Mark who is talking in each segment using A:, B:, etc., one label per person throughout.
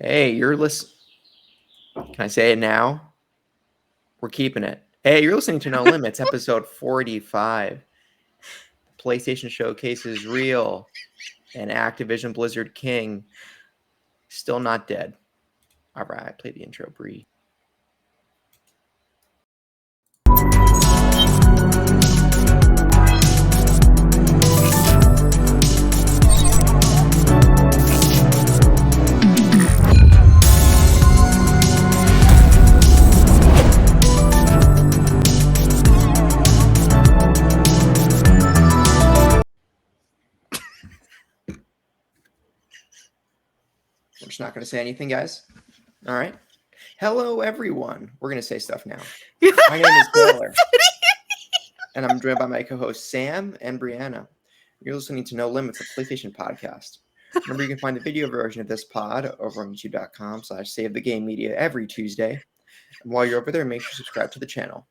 A: Hey, you're listening. Can I say it now? We're keeping it. Hey, you're listening to No Limits, episode 45. The PlayStation Showcase is real, and Activision-Blizzard-King still not dead. All right, play the intro, Bree. I'm just not going to say anything, guys. All right. Hello, everyone. We're going to say stuff now. My name is Taylor, and I'm joined by my co-hosts Sam and Brianna. You're listening to No Limits, a PlayStation podcast. Remember, you can find the video version of this pod over on youtube.com/SaveTheGameMedia every Tuesday. And while you're over there, make sure to subscribe to the channel.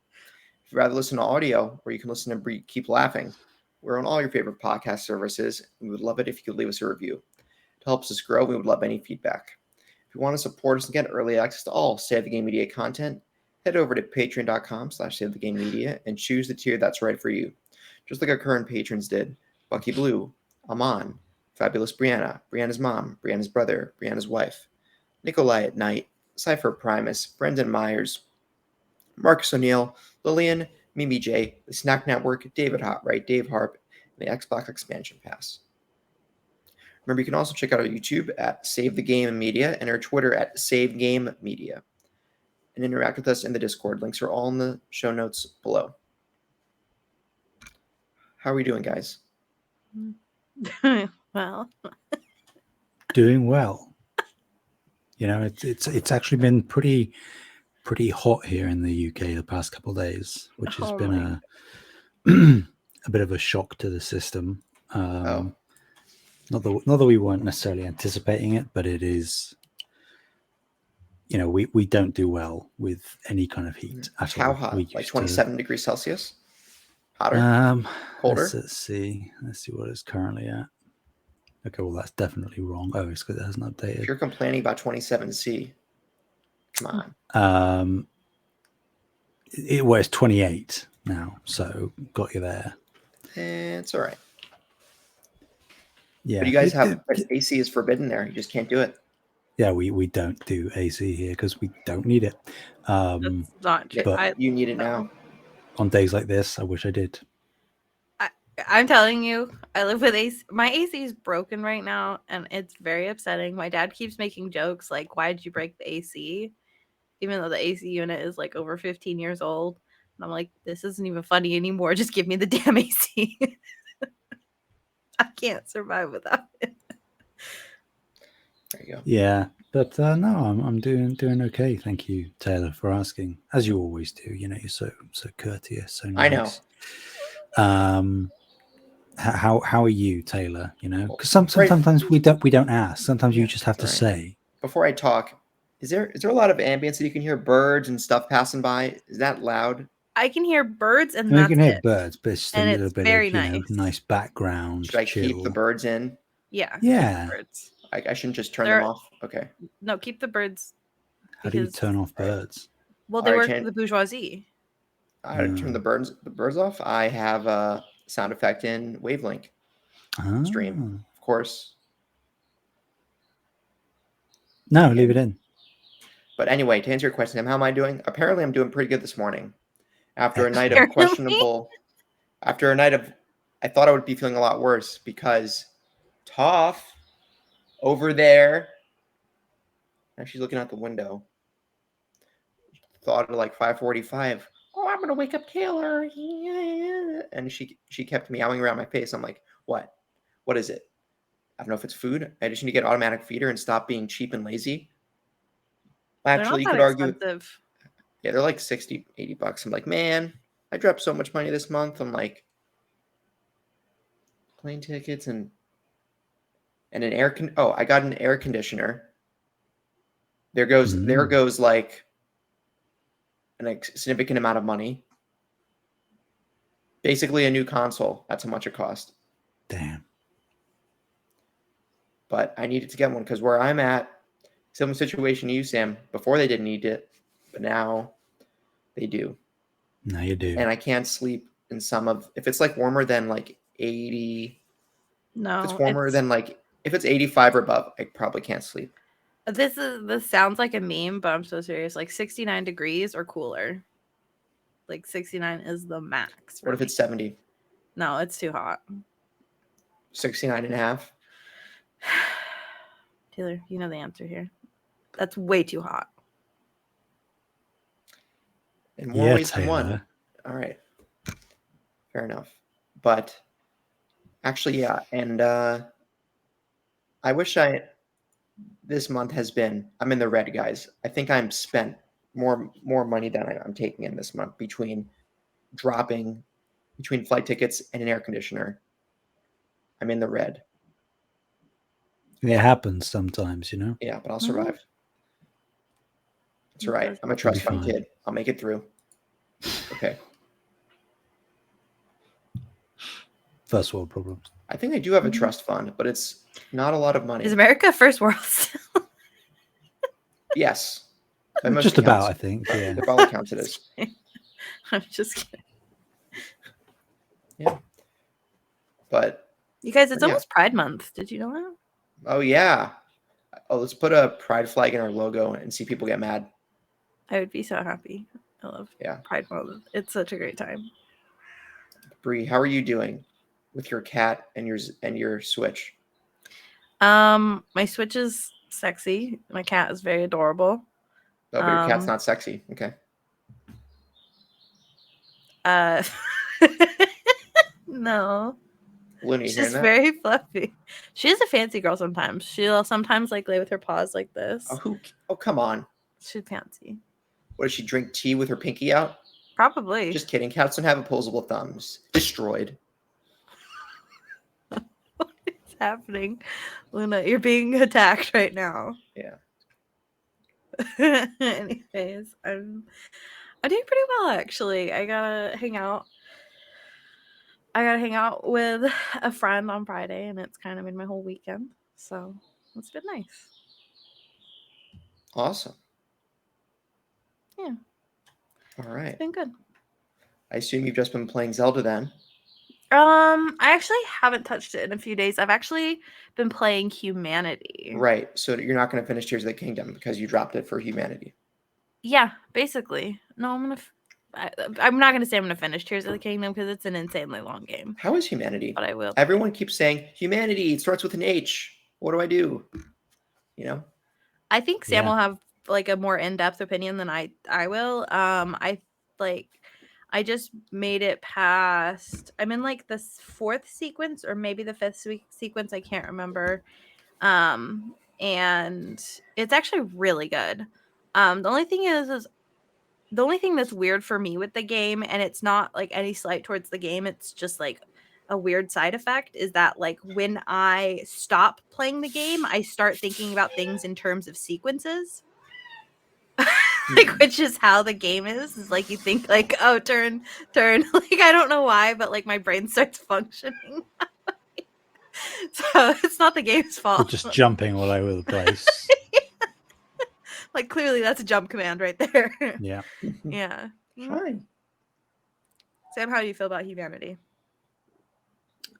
A: If you'd rather listen to audio, or you can listen to Bree keep laughing, we're on all your favorite podcast services, and we would love it if you could leave us a review. To help us grow, we would love any feedback. If you want to support us and get early access to all Save the Game Media content, head over to patreon.com/SaveTheGameMedia and choose the tier that's right for you. Just like our current patrons did: Bucky Blue, Aman, Fabulous Brianna, Brianna's mom, Brianna's brother, Brianna's wife, Nikolai at Night, Cypher Primus, Brendan Myers, Marcus O'Neill, Lillian, Mimi J, the Snack Network, David Hotright, Dave Harp, and the Xbox Expansion Pass. Remember, you can also check out our YouTube at Save the Game Media and our Twitter at Save Game Media. And interact with us in the Discord. Links are all in the show notes below. How are we doing, guys?
B: Well,
C: doing well. You know, it's actually been pretty hot here in the UK the past couple of days, which has been a bit of a shock to the system. Not that we weren't necessarily anticipating it, but it is. You know, we don't do well with any kind of heat at all.
A: How hot? Like 27 degrees Celsius? Hotter? Colder?
C: Let's see what it's currently at. Okay, well, that's definitely wrong. Oh, it's because it hasn't updated.
A: If you're complaining about 27C, come on.
C: It was 28 now, so got you there.
A: It's all right.
C: Yeah,
A: but you guys have AC is forbidden there. You just can't do it.
C: Yeah, we don't do AC here because we don't need it.
B: That's not true.
A: But you need it now.
C: On days like this, I wish I did.
B: I'm telling you, I live with AC. My AC is broken right now, and it's very upsetting. My dad keeps making jokes like, "Why did you break the AC?" Even though the AC unit is like over 15 years old. And I'm like, this isn't even funny anymore. Just give me the damn AC. I can't survive without it.
A: There you go.
C: Yeah, but no, I'm doing okay. Thank you, Taylor, for asking. As you always do. You know, you're so courteous, so nice.
A: I know.
C: How are you, Taylor? You know, because sometimes we don't ask. Sometimes you just have to say.
A: Before I talk, is there a lot of ambience that you can hear birds and stuff passing by? Is that loud?
B: I can hear birds, and
C: you can hear birds, but it's a little bit
B: very
C: of nice background.
A: Should I keep the birds in?
B: Yeah.
A: Birds. I shouldn't just turn them off. Okay.
B: No, keep the birds.
C: How do you turn off birds?
B: Well, they work for the bourgeoisie.
A: I turn the birds off. I have a sound effect in Wavelink stream, of course.
C: No, leave it in.
A: But anyway, to answer your question, how am I doing? Apparently, I'm doing pretty good this morning. After a night of questionable, I thought I would be feeling a lot worse because Toph over there, and she's looking out the window, thought at like 5:45, oh, I'm gonna wake up Taylor, and she kept meowing around my face. I'm like, what is it? I don't know if it's food. I just need to get automatic feeder and stop being cheap and lazy. Actually, you could argue
B: expensive.
A: Yeah, they're like $60-$80. I'm like, man, I dropped so much money this month. I'm like, plane tickets and an I got an air conditioner. There goes like a significant amount of money. Basically a new console. That's how much it cost.
C: Damn.
A: But I needed to get one because where I'm at, Similar situation to you, Sam. Before they didn't need it, but now they do.
C: No, you do.
A: And I can't sleep in if it's like warmer than like 80.
B: No,
A: if it's warmer than like if it's 85 or above, I probably can't sleep.
B: This sounds like a meme, but I'm so serious. Like 69 degrees or cooler. Like 69 is the max.
A: What if it's 70?
B: No, it's too hot.
A: 69 and a half?
B: Taylor, you know the answer here. That's way too hot.
A: In more ways than one. All right. Fair enough. But actually, yeah. And I wish this month has been, I'm in the red, guys. I think I'm spent more money than I'm taking in this month between flight tickets and an air conditioner. I'm in the red.
C: It happens sometimes, you know?
A: Yeah, but I'll survive. It's all right. I'm a trust fund kid. I'll make it through. Okay.
C: First world problems.
A: I think I do have a trust fund, but it's not a lot of money.
B: Is America first world still?
A: Yes.
C: Just about, I think. Yeah.
A: If all accounts it is.
B: I'm just kidding.
A: Yeah. But
B: you guys, it's almost Pride Month. Did you know that?
A: Oh, yeah. Oh, let's put a pride flag in our logo and see people get mad.
B: I would be so happy. I love Pride Month. It's such a great time.
A: Bree, how are you doing with your cat and your Switch?
B: My Switch is sexy. My cat is very adorable.
A: Oh, but your cat's not sexy. Okay.
B: No.
A: Looney,
B: she's very fluffy. She is a fancy girl sometimes. She'll sometimes like lay with her paws like this.
A: Oh, come on.
B: She's fancy.
A: What, does she drink tea with her pinky out?
B: Probably.
A: Just kidding. Cats don't have opposable thumbs. Destroyed.
B: What is happening? Luna, you're being attacked right now.
A: Yeah.
B: Anyways, I'm doing pretty well actually. I gotta hang out with a friend on Friday, and it's kind of made my whole weekend. So it's been nice.
A: Awesome.
B: Yeah.
A: All right.
B: It's been good.
A: I assume you've just been playing Zelda then.
B: I actually haven't touched it in a few days. I've actually been playing Humanity.
A: Right. So you're not going to finish Tears of the Kingdom because you dropped it for Humanity.
B: Yeah, basically. No, I'm not going to say I'm going to finish Tears of the Kingdom because it's an insanely long game.
A: How is Humanity?
B: But I will.
A: Everyone keeps saying, Humanity, it starts with an H. What do I do? You know?
B: I think Sam will have like a more in-depth opinion than I will. I just made it past. I'm in like the 4th sequence or maybe the 5th sequence. I can't remember. And it's actually really good. The only thing that's weird for me with the game, and it's not like any slight towards the game, it's just like a weird side effect, is that like when I stop playing the game, I start thinking about things in terms of sequences. Like, which is how the game is like you think like, oh, turn like I don't know why, but like my brain starts functioning. So it's not the game's fault.
C: We're just jumping all over the place.
B: Like clearly that's a jump command right there.
C: Yeah.
B: Yeah.
A: Fine.
B: Sam, how do you feel about Humanity?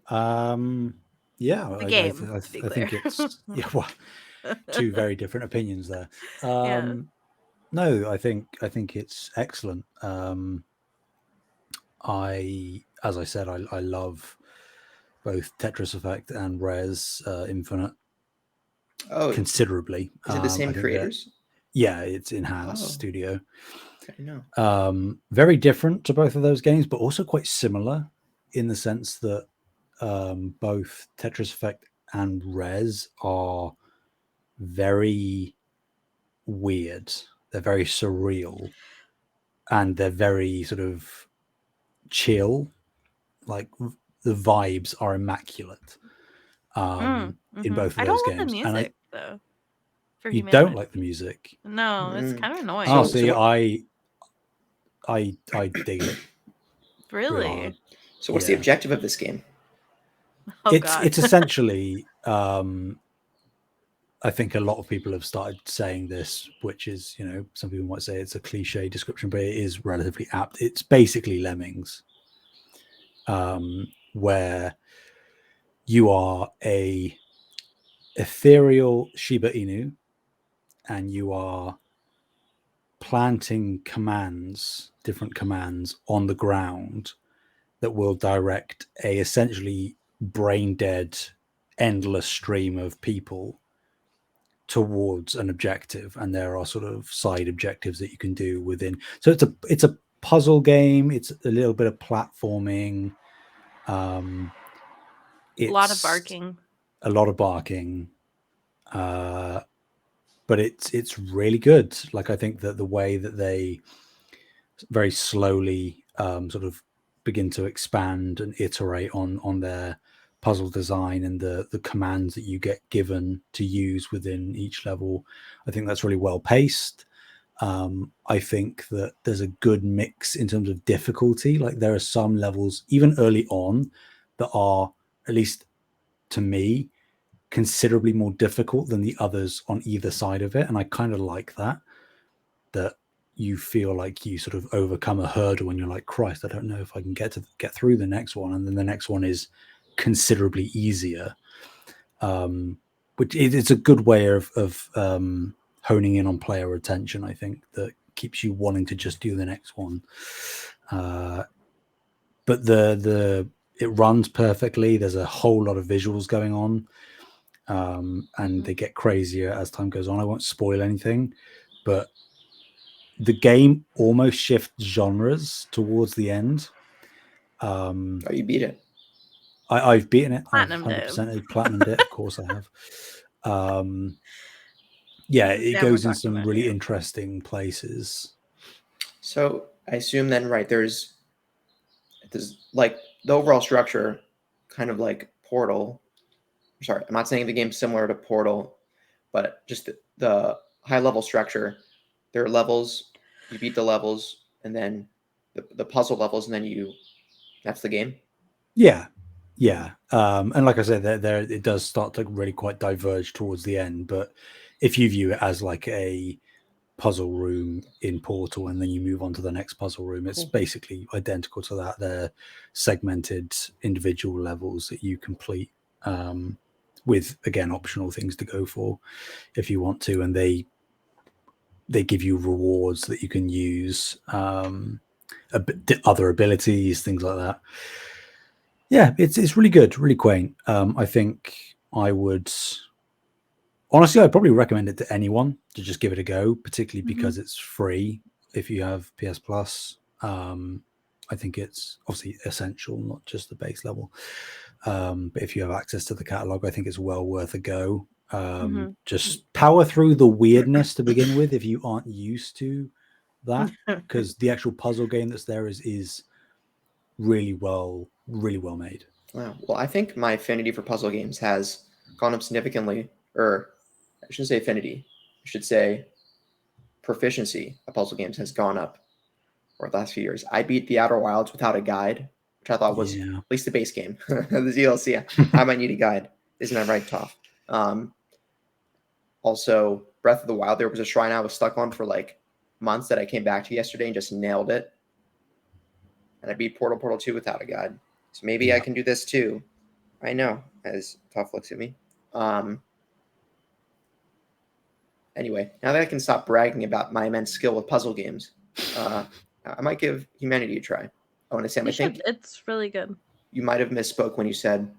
C: Yeah,
B: the game.
C: I think it's two very different opinions there. No, I think it's excellent. As I said, I love both Tetris Effect and Res Infinite considerably.
A: Is it the same creators?
C: Yeah, it's Enhanced Studio.
A: I know.
C: Very different to both of those games, but also quite similar in the sense that both Tetris Effect and Res are very weird. They're very surreal, and they're very sort of chill. Like the vibes are immaculate in both of those games.
B: I don't like the music though.
C: You don't like the music?
B: No, it's kind of annoying.
C: Oh, see, I dig it.
B: Really?
A: So what's the objective of this game?
C: It's essentially I think a lot of people have started saying this, which is, some people might say it's a cliche description, but it is relatively apt. It's basically Lemmings, where you are a ethereal Shiba Inu, and you are planting different commands on the ground that will direct a essentially brain dead, endless stream of people towards an objective. And there are sort of side objectives that you can do within. So it's a puzzle game. It's a little bit of platforming.
B: It's a lot of barking.
C: But it's really good. Like, I think that the way that they very slowly sort of begin to expand and iterate on their puzzle design and the commands that you get given to use within each level, I think that's really well paced. I think that there's a good mix in terms of difficulty. Like, there are some levels even early on that are, at least to me, considerably more difficult than the others on either side of it. And I kind of like that you feel like you sort of overcome a hurdle and you're like, Christ, I don't know if I can get through the next one. And then the next one is considerably easier. Which it's a good way of honing in on player attention, I think, that keeps you wanting to just do the next one. But it runs perfectly. There's a whole lot of visuals going on. And they get crazier as time goes on. I won't spoil anything, but the game almost shifts genres towards the end.
A: You beat it.
C: I've beaten it. I've
B: Platinumed
C: 100% platinumed it. Of course I have. It goes in some really interesting places.
A: So I assume then, right, there's like the overall structure, kind of like Portal. Sorry, I'm not saying the game's similar to Portal, but just the high level structure. There are levels, you beat the levels, and then the puzzle levels, and then that's the game.
C: Yeah. And like I said, there it does start to really quite diverge towards the end. But if you view it as like a puzzle room in Portal, and then you move on to the next puzzle room, it's basically identical to that. They're segmented individual levels that you complete, with, again, optional things to go for if you want to, and they give you rewards that you can use, other abilities, things like that. Yeah, it's really good, really quaint. I think I'd probably recommend it to anyone to just give it a go, particularly because it's free if you have PS Plus. I think it's obviously essential, not just the base level. But if you have access to the catalog, I think it's well worth a go. Just power through the weirdness to begin with if you aren't used to that, because the actual puzzle game that's there is really well made.
A: Wow. Well, I think my affinity for puzzle games has gone up significantly, or I shouldn't say affinity, I should say proficiency of puzzle games has gone up over the last few years. I beat The Outer Wilds without a guide, which I thought was at least the base game. The DLC, I might need a guide. Isn't that right, Toph? Also, Breath of the Wild, there was a shrine I was stuck on for like months that I came back to yesterday and just nailed it. And I beat Portal 2 without a guide. So maybe I can do this too. I know, as Toph looks at me. Anyway, now that I can stop bragging about my immense skill with puzzle games, I might give Humanity a try. I want to say, I think
B: it's really good.
A: You might have misspoke when you said,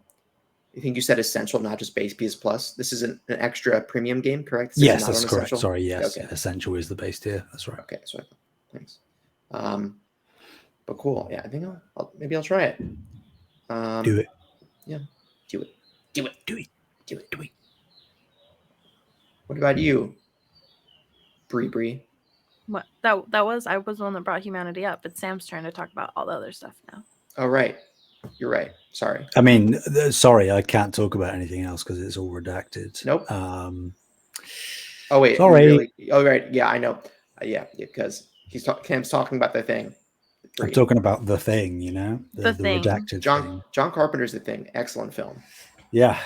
A: I think you said essential, not just base PS Plus. This is an extra premium game, correct?
C: Yes, that's correct. Essential? Sorry, yes. Okay. Essential is the base tier. That's right.
A: Okay, that's what I thought. Thanks. But cool. Yeah, I think maybe I'll try it.
C: Do it.
A: Yeah. Do it. What about you, Bree?
B: What I was the one that brought Humanity up. It's Sam's turn to talk about all the other stuff now.
A: Oh, right. You're right. Sorry.
C: I mean, sorry, I can't talk about anything else because it's all redacted.
A: Nope. Oh wait.
C: Sorry.
A: Really? Oh right. Yeah, I know. Yeah, because Cam's talking about The Thing.
C: I'm talking about The Thing. The
B: Thing.
C: redacted thing.
A: John Carpenter's The Thing. Excellent film.
C: Yeah.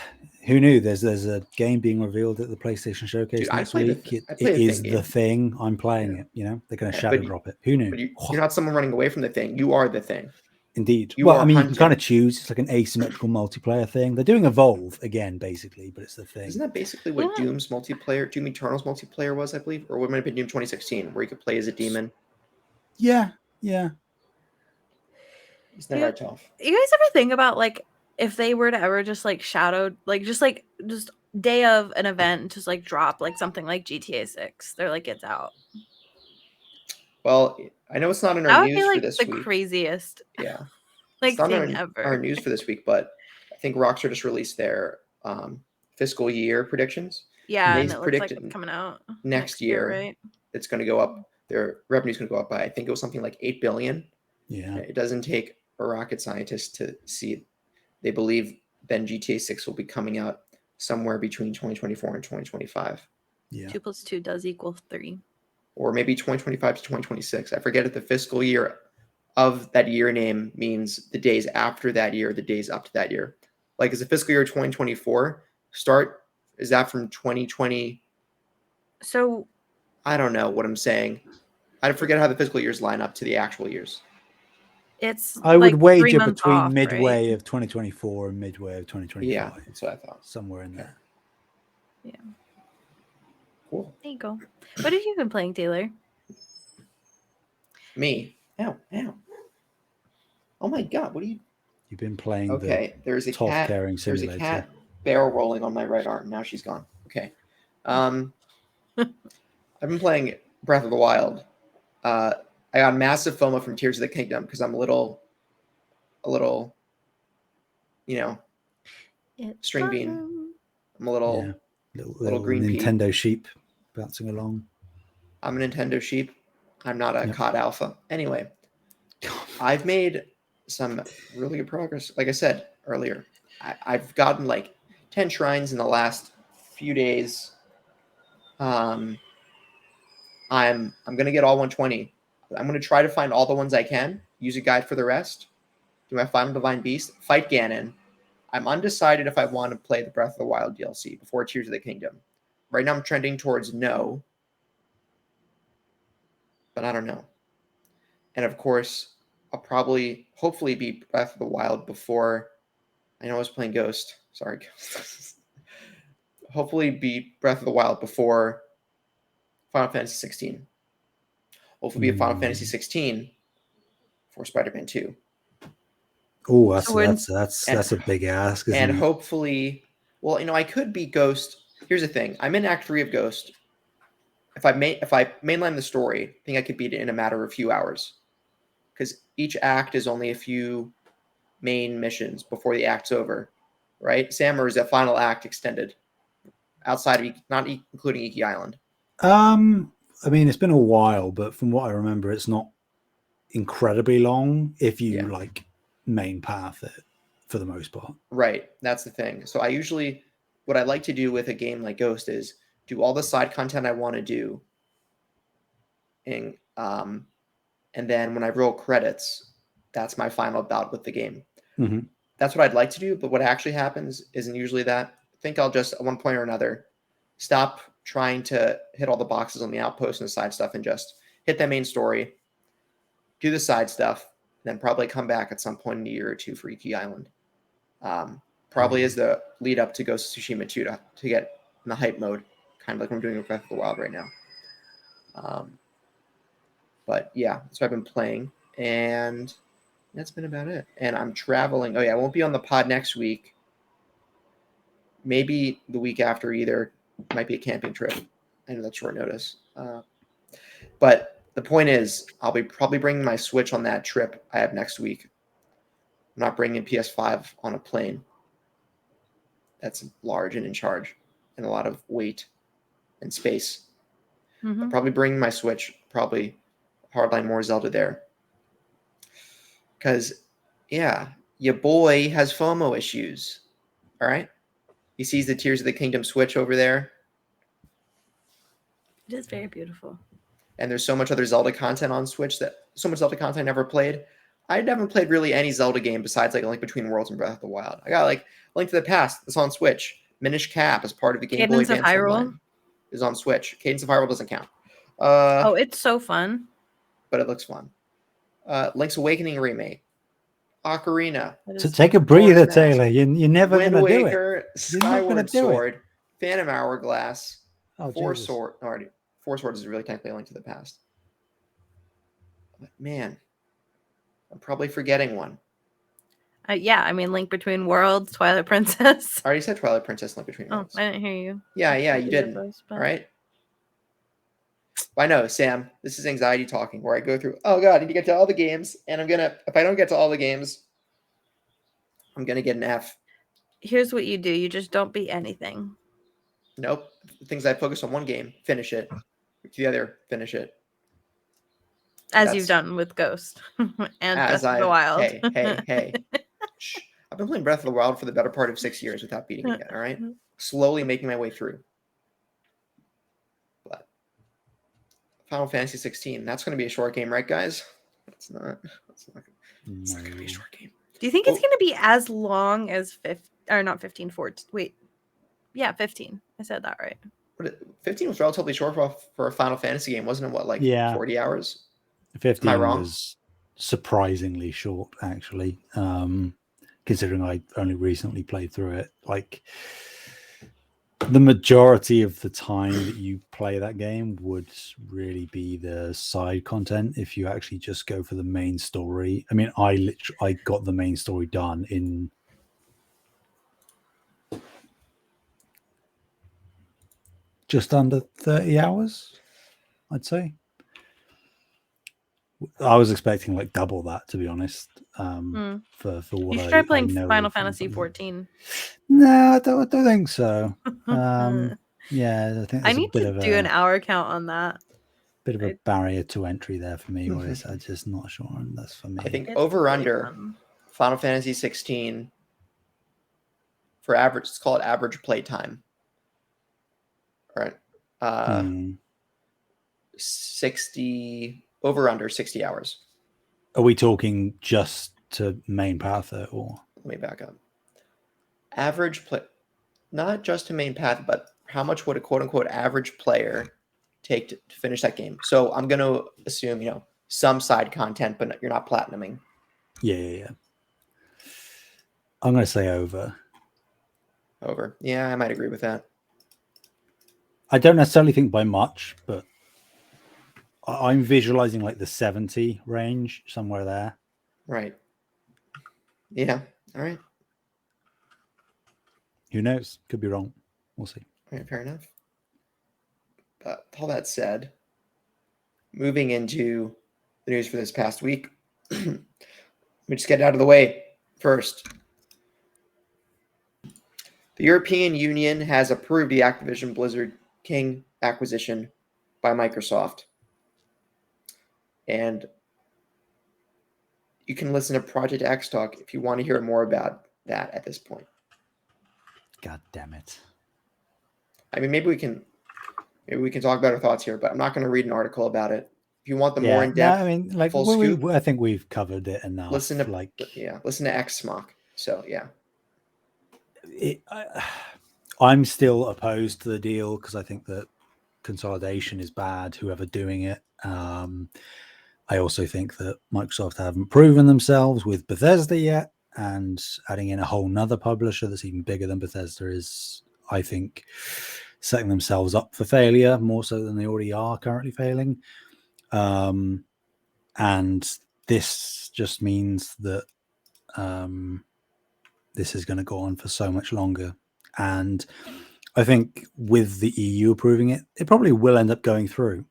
C: Who knew? There's a game being revealed at the PlayStation Showcase
A: Dude, I
C: next
A: played
C: week.
A: I
C: It
A: played a
C: is
A: Thing
C: the
A: game.
C: thing. I'm playing
A: Yeah.
C: it. You know, they're going to
A: Yeah,
C: shadow drop it. Who knew?
A: But you're not someone running away from the thing. You are the thing.
C: Indeed.
A: You
C: Well,
A: are
C: I mean, you can kind of
A: hunting.
C: choose. It's like an asymmetrical multiplayer thing. They're doing Evolve again, basically, but it's the thing.
A: Isn't that basically what
B: Yeah.
A: Doom's multiplayer, Doom Eternal's multiplayer was, I believe? Or what might have been Doom 2016, where you could play as a demon?
C: Yeah. Yeah.
A: Isn't that right, Toph?
B: You guys ever think about like if they were to ever just like shadowed, like just day of an event, just like drop like something like GTA 6? They're like, it's out.
A: Well, I know it's not in our
B: That would be
A: news for
B: like
A: this
B: the
A: week.
B: craziest
A: Yeah.
B: like
A: It's not
B: thing
A: in
B: ever.
A: our news for this week, but I think Rockstar just released their fiscal year predictions.
B: Yeah,
A: They
B: and it looks like
A: predicted
B: it's coming out
A: next year,
B: right?
A: it's going to go up. Their revenue is going to go up by, I think it was something like 8 billion.
C: Yeah.
A: It doesn't take a rocket scientist to see it. They believe then GTA 6 will be coming out somewhere between 2024 and 2025.
C: Yeah.
B: 2 + 2 does equal 3.
A: Or maybe 2025 to 2026. I forget if the fiscal year of that year name means the days after that year, the days up to that year. Like, is the fiscal year 2024 start? Is that from 2020?
B: So
A: I don't know what I'm saying. I forget how the fiscal years line up to the actual years.
B: it's
C: I would
B: like 3
C: wager
B: months
C: between
B: off,
C: midway
B: right?
C: of 2024 and midway of 2025.
A: Yeah, that's what I thought.
C: Somewhere in
A: Okay.
C: there.
B: Yeah.
A: Cool.
B: There you go. What have you been playing, Taylor?
A: Me. Ow, ow. Oh my God, what are you?
C: You've been playing
A: Okay, there's a
C: the Toff
A: cat.
C: Caring
A: There's a
C: Simulator.
A: cat barrel rolling on my right arm. Now she's gone. Okay. I've been playing Breath of the Wild. I got massive FOMO from Tears of the Kingdom because I'm a little, string bean. I'm a little
C: little
A: green pea.
C: Nintendo sheep bouncing along.
A: I'm a Nintendo sheep. I'm not a
C: Yep.
A: COD alpha. Anyway, I've made some really good progress. Like I said earlier, I've gotten like 10 shrines in the last few days. I'm gonna get all 120. I'm gonna try to find all the ones I can. Use a guide for the rest. Do my final divine beast. Fight Ganon. I'm undecided if I want to play the Breath of the Wild DLC before Tears of the Kingdom. Right now I'm trending towards no, but I don't know. And of course, I'll hopefully beat Breath of the Wild before. I know I was playing Ghost. Sorry, Ghost. Hopefully beat Breath of the Wild before Final Fantasy 16. Hopefully beat Final Fantasy 16 for Spider-Man 2.
C: Oh, that's a big ask, isn't
A: and
C: it?
A: hopefully, well, I could beat Ghost. Here's the thing: I'm in Act 3 of Ghost. If I mainline the story, I think I could beat it in a matter of a few hours, because each act is only a few main missions before the act's over, right? Sam, or is that final act extended outside of not including Iki Island?
C: I mean, it's been a while, but from what I remember, it's not incredibly long if you like main path it for the most part.
A: Right, that's the thing. So what I like to do with a game like Ghost is do all the side content I want to do, and then when I roll credits, that's my final bout with the game.
C: Mm-hmm.
A: That's what I'd like to do, but what actually happens isn't usually that. I think I'll just, at one point or another, stop trying to hit all the boxes on the outpost and the side stuff and just hit that main story, do the side stuff, then probably come back at some point in a year or two for Iki Island. Probably as the lead up to Ghost of Tsushima 2 to get in the hype mode, kind of like I'm doing with Breath of the Wild right now. But yeah, that's what I've been playing, and that's been about it. And I'm traveling. Oh yeah, I won't be on the pod next week. Maybe the week after either. Might be a camping trip. I know that's short notice. But the point is, I'll be probably bringing my Switch on that trip I have next week. I'm not bringing PS5 on a plane. That's large and in charge and a lot of weight and space.
B: Mm-hmm.
A: I'll probably bring my Switch, probably hardline more Zelda there. Because, yeah, your boy has FOMO issues. All right? He sees the Tears of the Kingdom Switch over there.
B: It is very beautiful.
A: And there's so much other Zelda content on Switch, so much Zelda content I never played. I haven't played really any Zelda game besides like Link Between Worlds and Breath of the Wild. I got like Link to the Past. It's on Switch. Minish Cap as part of the Game Boy
B: Cadence of
A: Advance
B: Hyrule
A: Online is on Switch. Cadence of Hyrule doesn't count.
B: Oh, it's so fun.
A: But it looks fun. Link's Awakening remake. Ocarina.
C: So take a breather,
A: Mask.
C: Taylor. You're never
A: Wind
C: going to do it.
A: Waker,
C: You're not gonna
A: Skyward
C: do it.
A: Sword, Phantom Hourglass,
C: Oh,
A: Four
C: Jesus.
A: Sword. Already, Four Swords is really technically a Link to the Past. But man, I'm probably forgetting one.
B: Yeah, I mean, Link Between Worlds, Twilight Princess.
A: I already said Twilight Princess, Link Between
B: Oh,
A: Worlds.
B: I didn't hear you.
A: Yeah,
B: I
A: you
B: did
A: didn't.
B: those, but-
A: All right. I know, Sam. This is anxiety talking, where I go through. Oh God, I need to get to all the games, and if I don't get to all the games, I'm gonna get an F.
B: Here's what you do: you just don't beat anything.
A: Nope. The things I focus on one game, finish it. The other, finish it.
B: As you've done with Ghost and Breath of the Wild.
A: Hey. Shh. I've been playing Breath of the Wild for the better part of 6 years without beating it yet, all right? Slowly making my way through. But Final Fantasy 16, that's going to be a short game, right, guys? It's not going to be a short game.
B: Do you think it's going to be as long as 15, 14? Wait. Yeah, 15. I said that right.
A: 15 was relatively short for a Final Fantasy game, wasn't it? 40 hours?
C: 15
A: Am I wrong?
C: was surprisingly short, actually, considering I only recently played through it. Like, the majority of the time that you play that game would really be the side content if you actually just go for the main story. I mean, I got the main story done in just under 30 hours, I'd say. I was expecting like double that, to be honest. For what
B: you should try playing
C: know
B: Final Fantasy 14.
C: No, I don't think so. Yeah, I think
B: I need to do an hour count on that.
C: Bit of a barrier to entry there for me, where I'm just not sure, and that's for me.
A: I think over/under Final Fantasy 16 for average. Let's call it average play time. All right, 60 over/under 60 hours.
C: Are we talking just to main path or?
A: Let me back up. Average play, not just to main path, but how much would a quote unquote average player take to finish that game? So I'm going to assume, some side content, but you're not platinuming.
C: Yeah. I'm going to say over.
A: Over. Yeah, I might agree with that.
C: I don't necessarily think by much, but I'm visualizing like the 70 range, somewhere there.
A: Right. Yeah. All right.
C: Who knows? Could be wrong. We'll see.
A: All right, fair enough. But all that said, moving into the news for this past week, let me just get it out of the way first. The European Union has approved the Activision-Blizzard-King acquisition by Microsoft. And you can listen to Project X Talk if you want to hear more about that at this point.
C: God damn it.
A: I mean, maybe we can talk about our thoughts here, but I'm not going to read an article about it. If you want the more in-depth,
C: I mean, like,
A: full scoop,
C: I think we've covered it enough.
A: Listen to X Smock. So yeah.
C: I'm still opposed to the deal because I think that consolidation is bad, whoever doing it. I also think that Microsoft haven't proven themselves with Bethesda yet, and adding in a whole nother publisher that's even bigger than Bethesda is, I think, setting themselves up for failure more so than they already are currently failing. And this just means that this is going to go on for so much longer. And I think with the EU approving it, it probably will end up going through.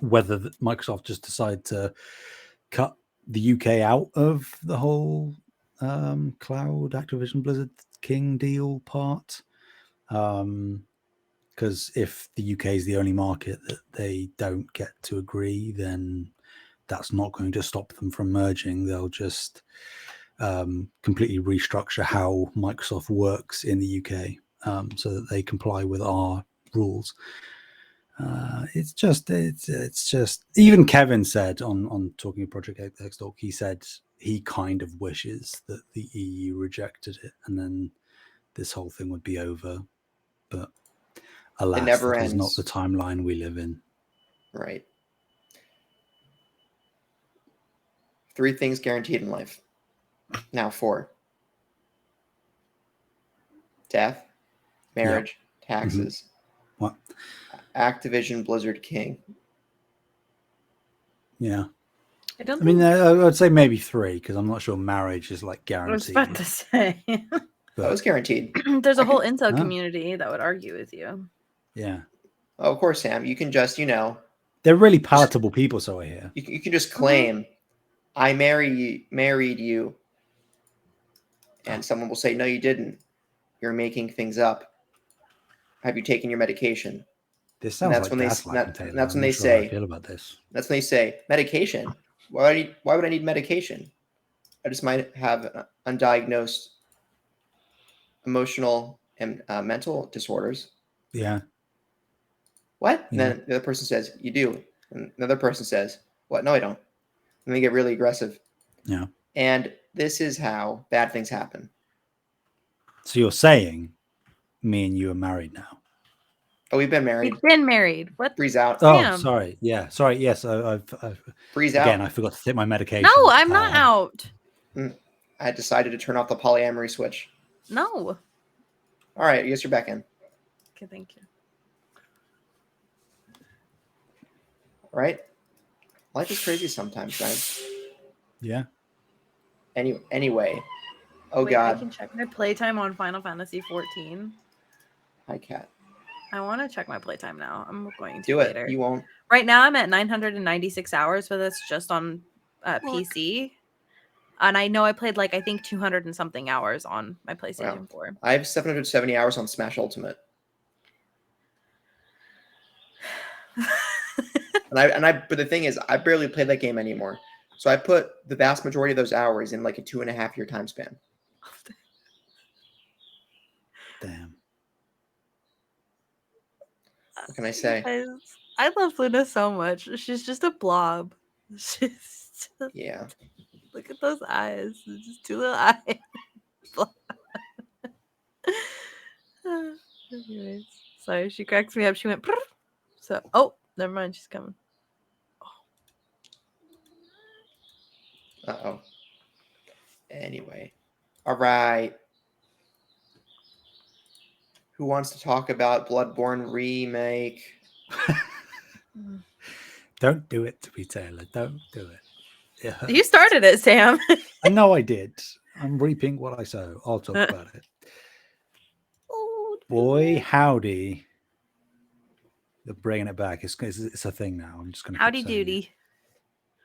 C: Whether Microsoft just decide to cut the UK out of the whole cloud Activision-Blizzard-King deal part. Because if the UK is the only market that they don't get to agree, then that's not going to stop them from merging. They'll just completely restructure how Microsoft works in the UK so that they comply with our rules. It's just even Kevin said on talking of Project X Talk, he said he kind of wishes that the EU rejected it and then this whole thing would be over. But alas,
A: never
C: that is not
A: ends.
C: the timeline we live in.
A: Right. 3 things guaranteed in life. Now 4. Death, marriage, taxes.
C: What?
A: Activision-Blizzard-King.
C: Yeah.
B: I
C: mean, I'd say maybe 3 because I'm not sure marriage is like
B: I was
C: guaranteed.
B: about to say.
A: That was guaranteed.
B: There's a whole Intel community that would argue with you.
C: Yeah.
A: Oh, of course, Sam. You can just,
C: they're really palatable people, so I hear.
A: You can just claim, I married you, and someone will say, no, you didn't. You're making things up. Have you taken your medication?
C: This sounds like gaslighting, Taylor. That's when they say, how I feel about this.
A: That's when they say, medication. Why would I need medication? I just might have undiagnosed emotional and mental disorders.
C: Yeah.
A: What? And then the other person says, you do. And another person says, what? No, I don't. And they get really aggressive.
C: Yeah.
A: And this is how bad things happen.
C: So you're saying me and you are married now?
A: Oh, we've been married.
B: We've been married. What?
A: Bree's out.
C: Oh,
B: Damn.
C: sorry. Yeah. Sorry. Yes. I've
A: Bree's
C: again,
A: out.
C: I forgot to take my medication.
B: No, I'm not out.
A: I decided to turn off the polyamory switch.
B: No.
A: All right. I guess you're back in.
B: Okay, thank you.
A: All right. Life is crazy sometimes, guys.
C: Yeah.
A: Anyway. Oh,
B: Wait,
A: God.
B: I can check my playtime on Final Fantasy 14.
A: Hi, Kat.
B: I want to check my playtime now. I'm going to
A: Do
B: later.
A: it. You won't.
B: Right now, I'm at 996 hours for this just on PC. And I know I played like, I think 200 and something hours on my PlayStation 4.
A: I have 770 hours on Smash Ultimate. But the thing is, I barely play that game anymore. So I put the vast majority of those hours in like a 2.5-year time span.
C: Damn.
A: What can I say?
B: I love Luna so much. She's just a blob.
A: Yeah.
B: Look at those eyes. It's just 2 little eyes. Anyways, sorry, she cracks me up. She went. So, oh, never mind. She's coming.
A: Uh-oh. Anyway. All right. Who wants to talk about Bloodborne remake?
C: Don't do it to me, Taylor. Don't do it. Yeah.
B: You started it, Sam.
C: I know I did. I'm reaping what I sow. I'll talk about it.
B: Oh,
C: boy, howdy. They're bringing it back. It's a thing now. I'm just going to.
B: Howdy doody.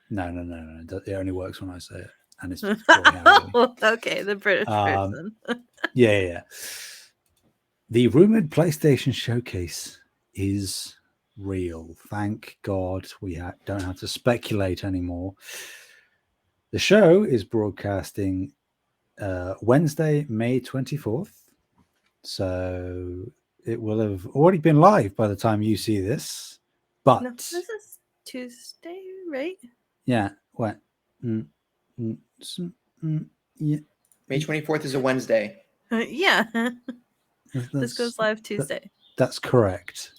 C: No. It only works when I say it. And it's boy, howdy.
B: Okay, the British person.
C: Yeah. The rumored PlayStation showcase is real. Thank God we don't have to speculate anymore. The show is broadcasting Wednesday, May 24th. So it will have already been live by the time you see this. But
B: no, this is Tuesday, right?
C: Yeah. What? Yeah.
A: May 24th is a Wednesday.
B: Yeah. This goes live Tuesday.
C: That's correct.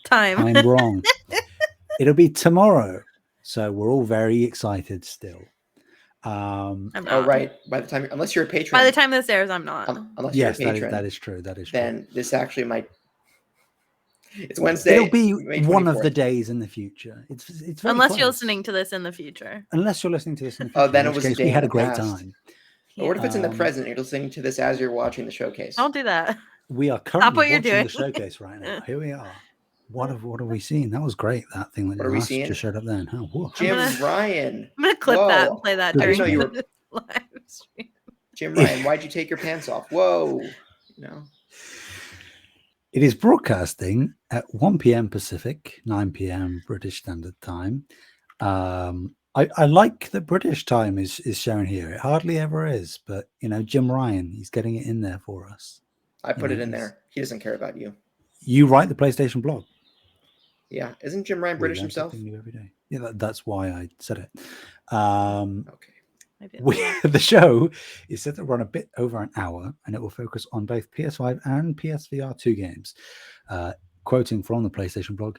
B: Time.
C: I'm wrong. It'll be tomorrow. So we're all very excited still.
B: I'm not.
A: Oh, right. By the time, unless you're a patron.
B: By the time this airs, I'm not.
A: Unless you're a patron.
C: That is true. That is true.
A: Then this actually might. It's Wednesday.
C: It'll be one of the days in the future. It's very
B: unless
C: close.
B: you're listening to this in the future.
C: Unless you're listening to this in the future.
A: Oh, then it was a day
C: we had a
A: in the
C: great
A: past.
C: time.
A: But what if it's in the present? You're listening to this as you're watching the showcase.
B: Don't do that.
C: We are
B: Stop
C: currently
B: what you're
C: watching
B: doing.
C: the showcase right now. Here we are. What are we seeing? That was great. That thing that just showed up then. Oh, whoa.
A: Jim Ryan.
B: I'm gonna clip that and play that during the live stream.
A: Jim Ryan, why'd you take your pants off? Whoa.
C: It is broadcasting at 1 p.m. Pacific, 9 p.m. British Standard Time. I like that British time is shown here. It hardly ever is, but Jim Ryan, he's getting it in there for us.
A: I put it in there. He doesn't care about you.
C: You write the PlayStation blog.
A: Yeah, isn't Jim Ryan
C: We
A: British
C: learn
A: himself?
C: something new every day. Yeah, that's why I said it.
A: Okay.
B: I didn't know that.
C: The show is set to run a bit over an hour, and it will focus on both PS5 and PSVR 2 games. Quoting from the PlayStation blog,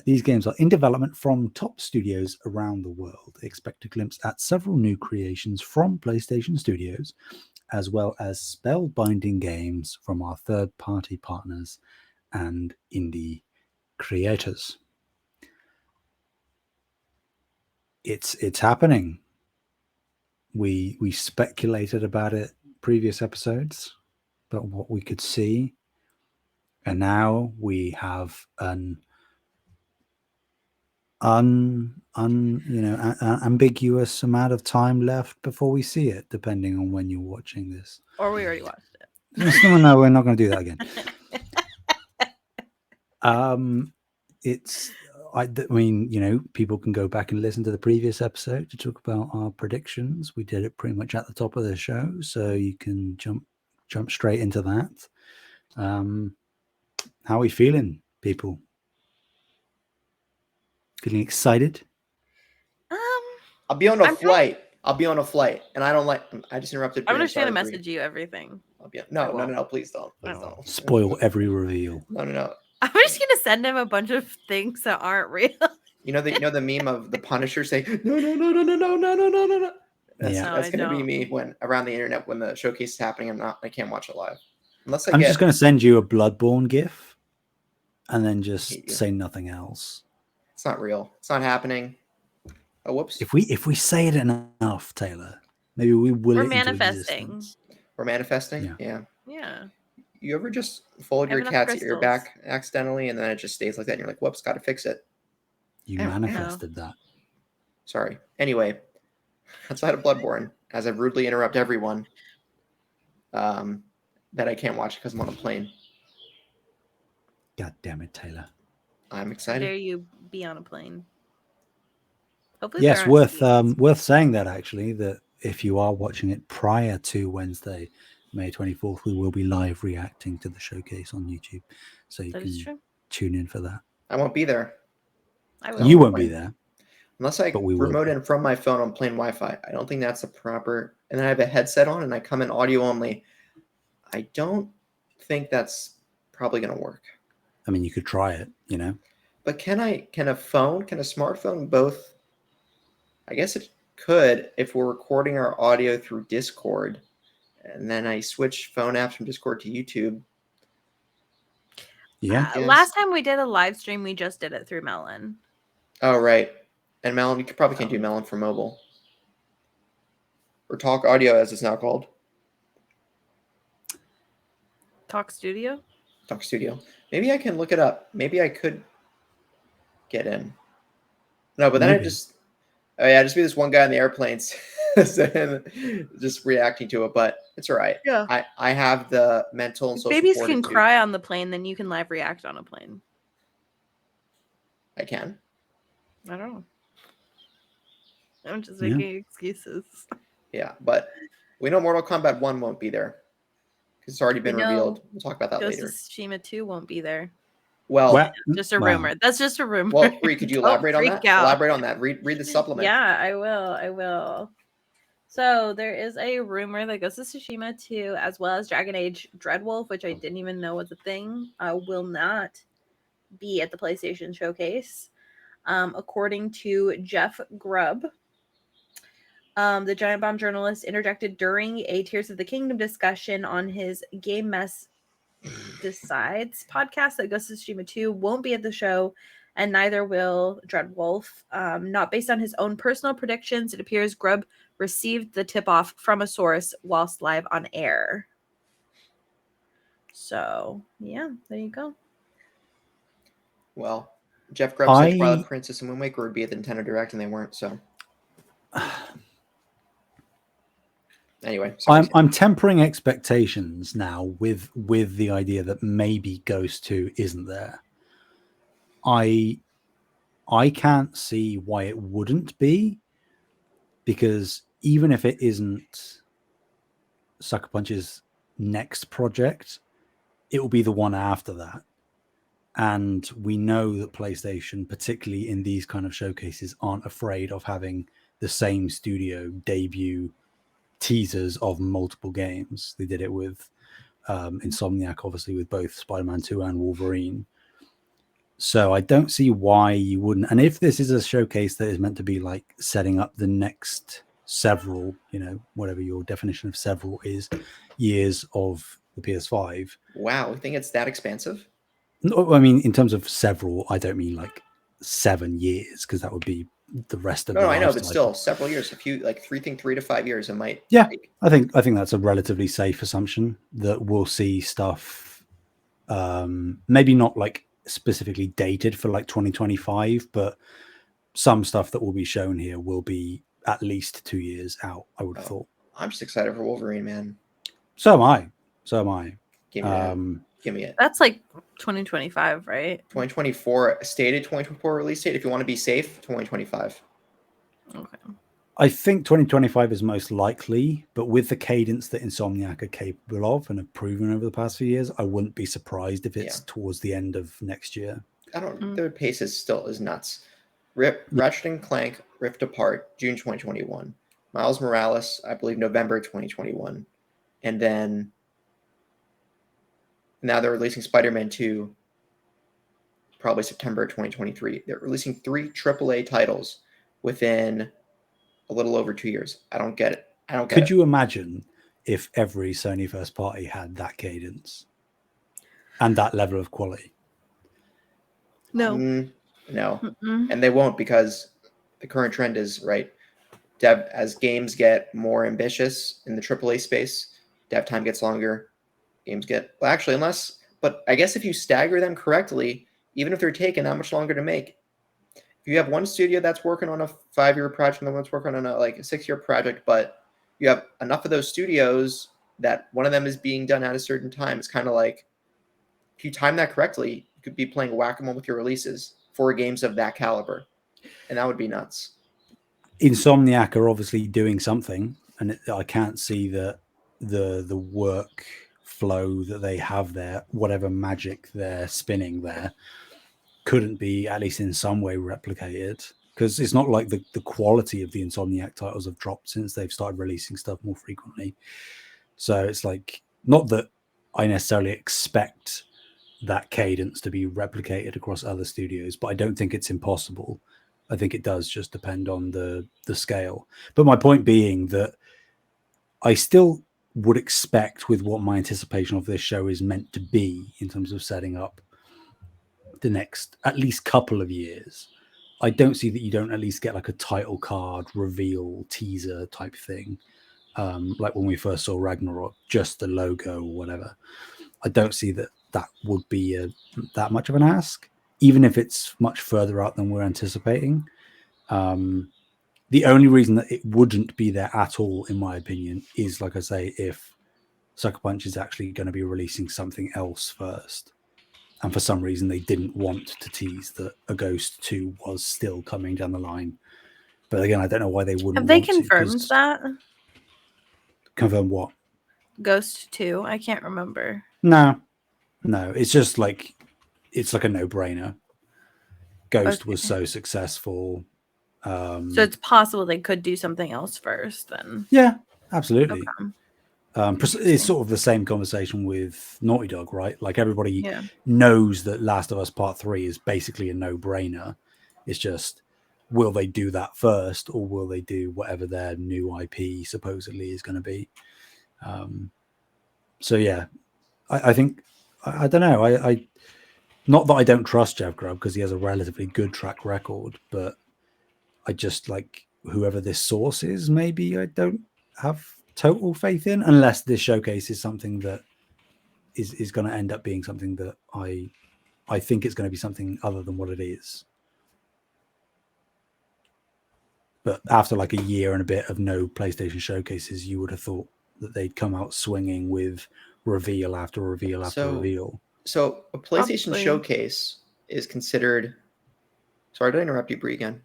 C: these games are in development from top studios around the world. Expect a glimpse at several new creations from PlayStation Studios, as well as spellbinding games from our third-party partners and indie creators. It's happening. We speculated about it previous episodes, but what we could see, and now we have an ambiguous amount of time left before we see it, depending on when you're watching this.
B: Or we already watched it.
C: No, we're not going to do that again. I mean, people can go back and listen to the previous episode to talk about our predictions. We did it pretty much at the top of the show, so you can jump straight into that. How are we feeling, people? Feeling excited?
A: I'll be on a flight. I'll be on a flight, and I don't like. I just interrupted.
B: I'm
A: Bree.
B: just gonna
A: Sorry,
B: message you everything.
A: I'll be no. Please don't. Please don't.
C: Spoil every reveal.
A: No.
B: I'm just gonna send him a bunch of things that aren't real.
A: You know the meme of the Punisher saying no. That's gonna be me when around the internet when the showcase is happening. I can't watch it live unless
C: I'm just gonna send you a Bloodborne GIF, and then just say nothing else.
A: It's not real. It's not happening. Oh, whoops.
C: If we say it enough, Taylor, maybe we will.
B: We're manifesting.
A: We're manifesting. Yeah.
B: Yeah.
A: You ever just fold your cat's ear back accidentally, and then it just stays like that, and you're like, "Whoops, got to fix it."
C: You manifested that.
A: Sorry. Anyway, outside of Bloodborne, as I rudely interrupt everyone, that I can't watch because I'm on a plane.
C: God damn it, Taylor!
A: I'm excited.
B: How dare you be on a plane? Hopefully
C: yes, worth saying that actually, that if you are watching it prior to Wednesday, May 24th, we will be live reacting to the showcase on YouTube, so you can tune in for that.
A: I won't be there.
C: You won't be there
A: unless I remote in from my phone on plane Wi-Fi. I don't think that's the proper. And then I have a headset on and I come in audio only. I don't think that's probably going to work.
C: I mean, you could try it,
A: But can a smartphone both? I guess it could if we're recording our audio through Discord, and then I switch phone apps from Discord to YouTube.
C: Yeah.
B: Last time we did a live stream, we just did it through Melon.
A: Oh, right. And Melon, you probably can't do Melon for mobile. Or Talk Audio, as it's now called.
B: Talk Studio?
A: Talk Studio. Maybe I can look it up. Maybe I could get in. No, but then I just be this one guy on the airplanes just reacting to it, but it's all right.
B: Yeah.
A: I have the mental and social
B: babies can cry on the plane, then you can live react on a plane.
A: I can.
B: I don't know. I'm just making excuses.
A: Yeah, but we know Mortal Kombat 1 won't be there. Because it's already been revealed. We'll talk about that later.
B: Ghost of Tsushima 2 won't be there.
A: Well,
B: just a rumor. That's just a rumor.
A: Well, Bree, could you elaborate on that? Elaborate on that. Read the supplement.
B: Yeah, I will. So there is a rumor that Ghost of Tsushima 2, as well as Dragon Age Dreadwolf, which I didn't even know was a thing, will not be at the PlayStation Showcase. According to Jeff Grubb, the Giant Bomb journalist interjected during a Tears of the Kingdom discussion on his Game Mess Decides podcast that Ghost of Tsushima 2 won't be at the show, and neither will Dreadwolf. Not based on his own personal predictions, it appears Grubb received the tip-off from a source whilst live on air. So, yeah, there you go.
A: Well, Jeff Grubb said Twilight Princess and Wind Waker would be at the Nintendo Direct, and they weren't, so... Anyway,
C: I'm tempering expectations now with the idea that maybe Ghost 2 isn't there. I can't see why it wouldn't be, because even if it isn't Sucker Punch's next project, it will be the one after that. And we know that PlayStation, particularly in these kind of showcases, aren't afraid of having the same studio debut teasers of multiple games. They did it with Insomniac, obviously, with both Spider-Man 2 and Wolverine. So I don't see why you wouldn't. And if this is a showcase that is meant to be like setting up the next several, whatever your definition of several is, years of the PS5.
A: Wow, you think it's that expansive?
C: No, I mean, in terms of several, I don't mean like 7 years, because that would be the rest of the
A: No, I know,
C: life
A: but
C: cycle.
A: still, several years. If you like 3 to 5 years, it might.
C: Yeah, I think that's a relatively safe assumption that we'll see stuff. Maybe not like specifically dated for like 2025, but some stuff that will be shown here will be at least 2 years out, I would have thought.
A: I'm just excited for Wolverine, man.
C: So am I.
A: Give me that. Give me it.
B: That's like 2025, right?
A: 2024 stated 2024 release date. If you want to be safe, 2025.
B: Okay.
C: I think 2025 is most likely, but with the cadence that Insomniac are capable of and have proven over the past few years, I wouldn't be surprised if it's towards the end of next year.
A: Their pace is nuts. Ratchet and Clank Rift Apart, June 2021. Miles Morales, I believe November 2021. And then now they're releasing Spider-Man 2 probably September 2023. They're releasing 3 AAA titles within a little over 2 years. I don't get it.
C: Could you imagine if every Sony first party had that cadence and that level of quality?
B: No.
A: No. And they won't, because the current trend is, right, as games get more ambitious in the AAA space, dev time gets longer, games get, well, actually, but I guess if you stagger them correctly, even if they're taking that much longer to make, if you have one studio that's working on a 5-year project and the one that's working on a 6-year project, but you have enough of those studios that one of them is being done at a certain time, it's kind of like, if you time that correctly, you could be playing whack-a-mole with your releases for games of that caliber, and that would be nuts.
C: Insomniac are obviously doing something, and I can't see that the work flow that they have there, whatever magic they're spinning there, couldn't be at least in some way replicated, because it's not like the quality of the Insomniac titles have dropped since they've started releasing stuff more frequently. So it's like, not that I necessarily expect that cadence to be replicated across other studios, but I don't think it's impossible. I think it does just depend on the scale. But my point being that I still would expect, with what my anticipation of this show is meant to be in terms of setting up the next at least couple of years, I don't see that you don't at least get like a title card reveal teaser type thing, like when we first saw Ragnarok, just the logo or whatever. I don't see that would be that much of an ask, even if it's much further out than we're anticipating. The only reason that it wouldn't be there at all, in my opinion, is, like I say, if Sucker Punch is actually going to be releasing something else first. And for some reason, they didn't want to tease that a Ghost 2 was still coming down the line. But again, I don't know why they wouldn't.
B: Have they confirmed that?
C: Confirm what?
B: Ghost 2? I can't remember.
C: No. It's just like, it's like a no-brainer. Ghost was so successful.
B: So it's possible they could do something else first then.
C: Yeah, absolutely.
B: Okay.
C: It's sort of the same conversation with Naughty Dog, right? Like, everybody knows that Last of Us Part 3 is basically a no-brainer. It's just, will they do that first, or will they do whatever their new IP supposedly is going to be? So yeah, I think, I don't know. I not that I don't trust Jeff Grubb, because he has a relatively good track record, but I just, like, whoever this source is, maybe I don't have total faith in, unless this showcase is something that is going to end up being something that I think it's going to be something other than what it is. But after like a year and a bit of no PlayStation showcases, you would have thought that they'd come out swinging with reveal after reveal after reveal.
A: So a PlayStation showcase is considered. Sorry, did I interrupt you, Bree, again?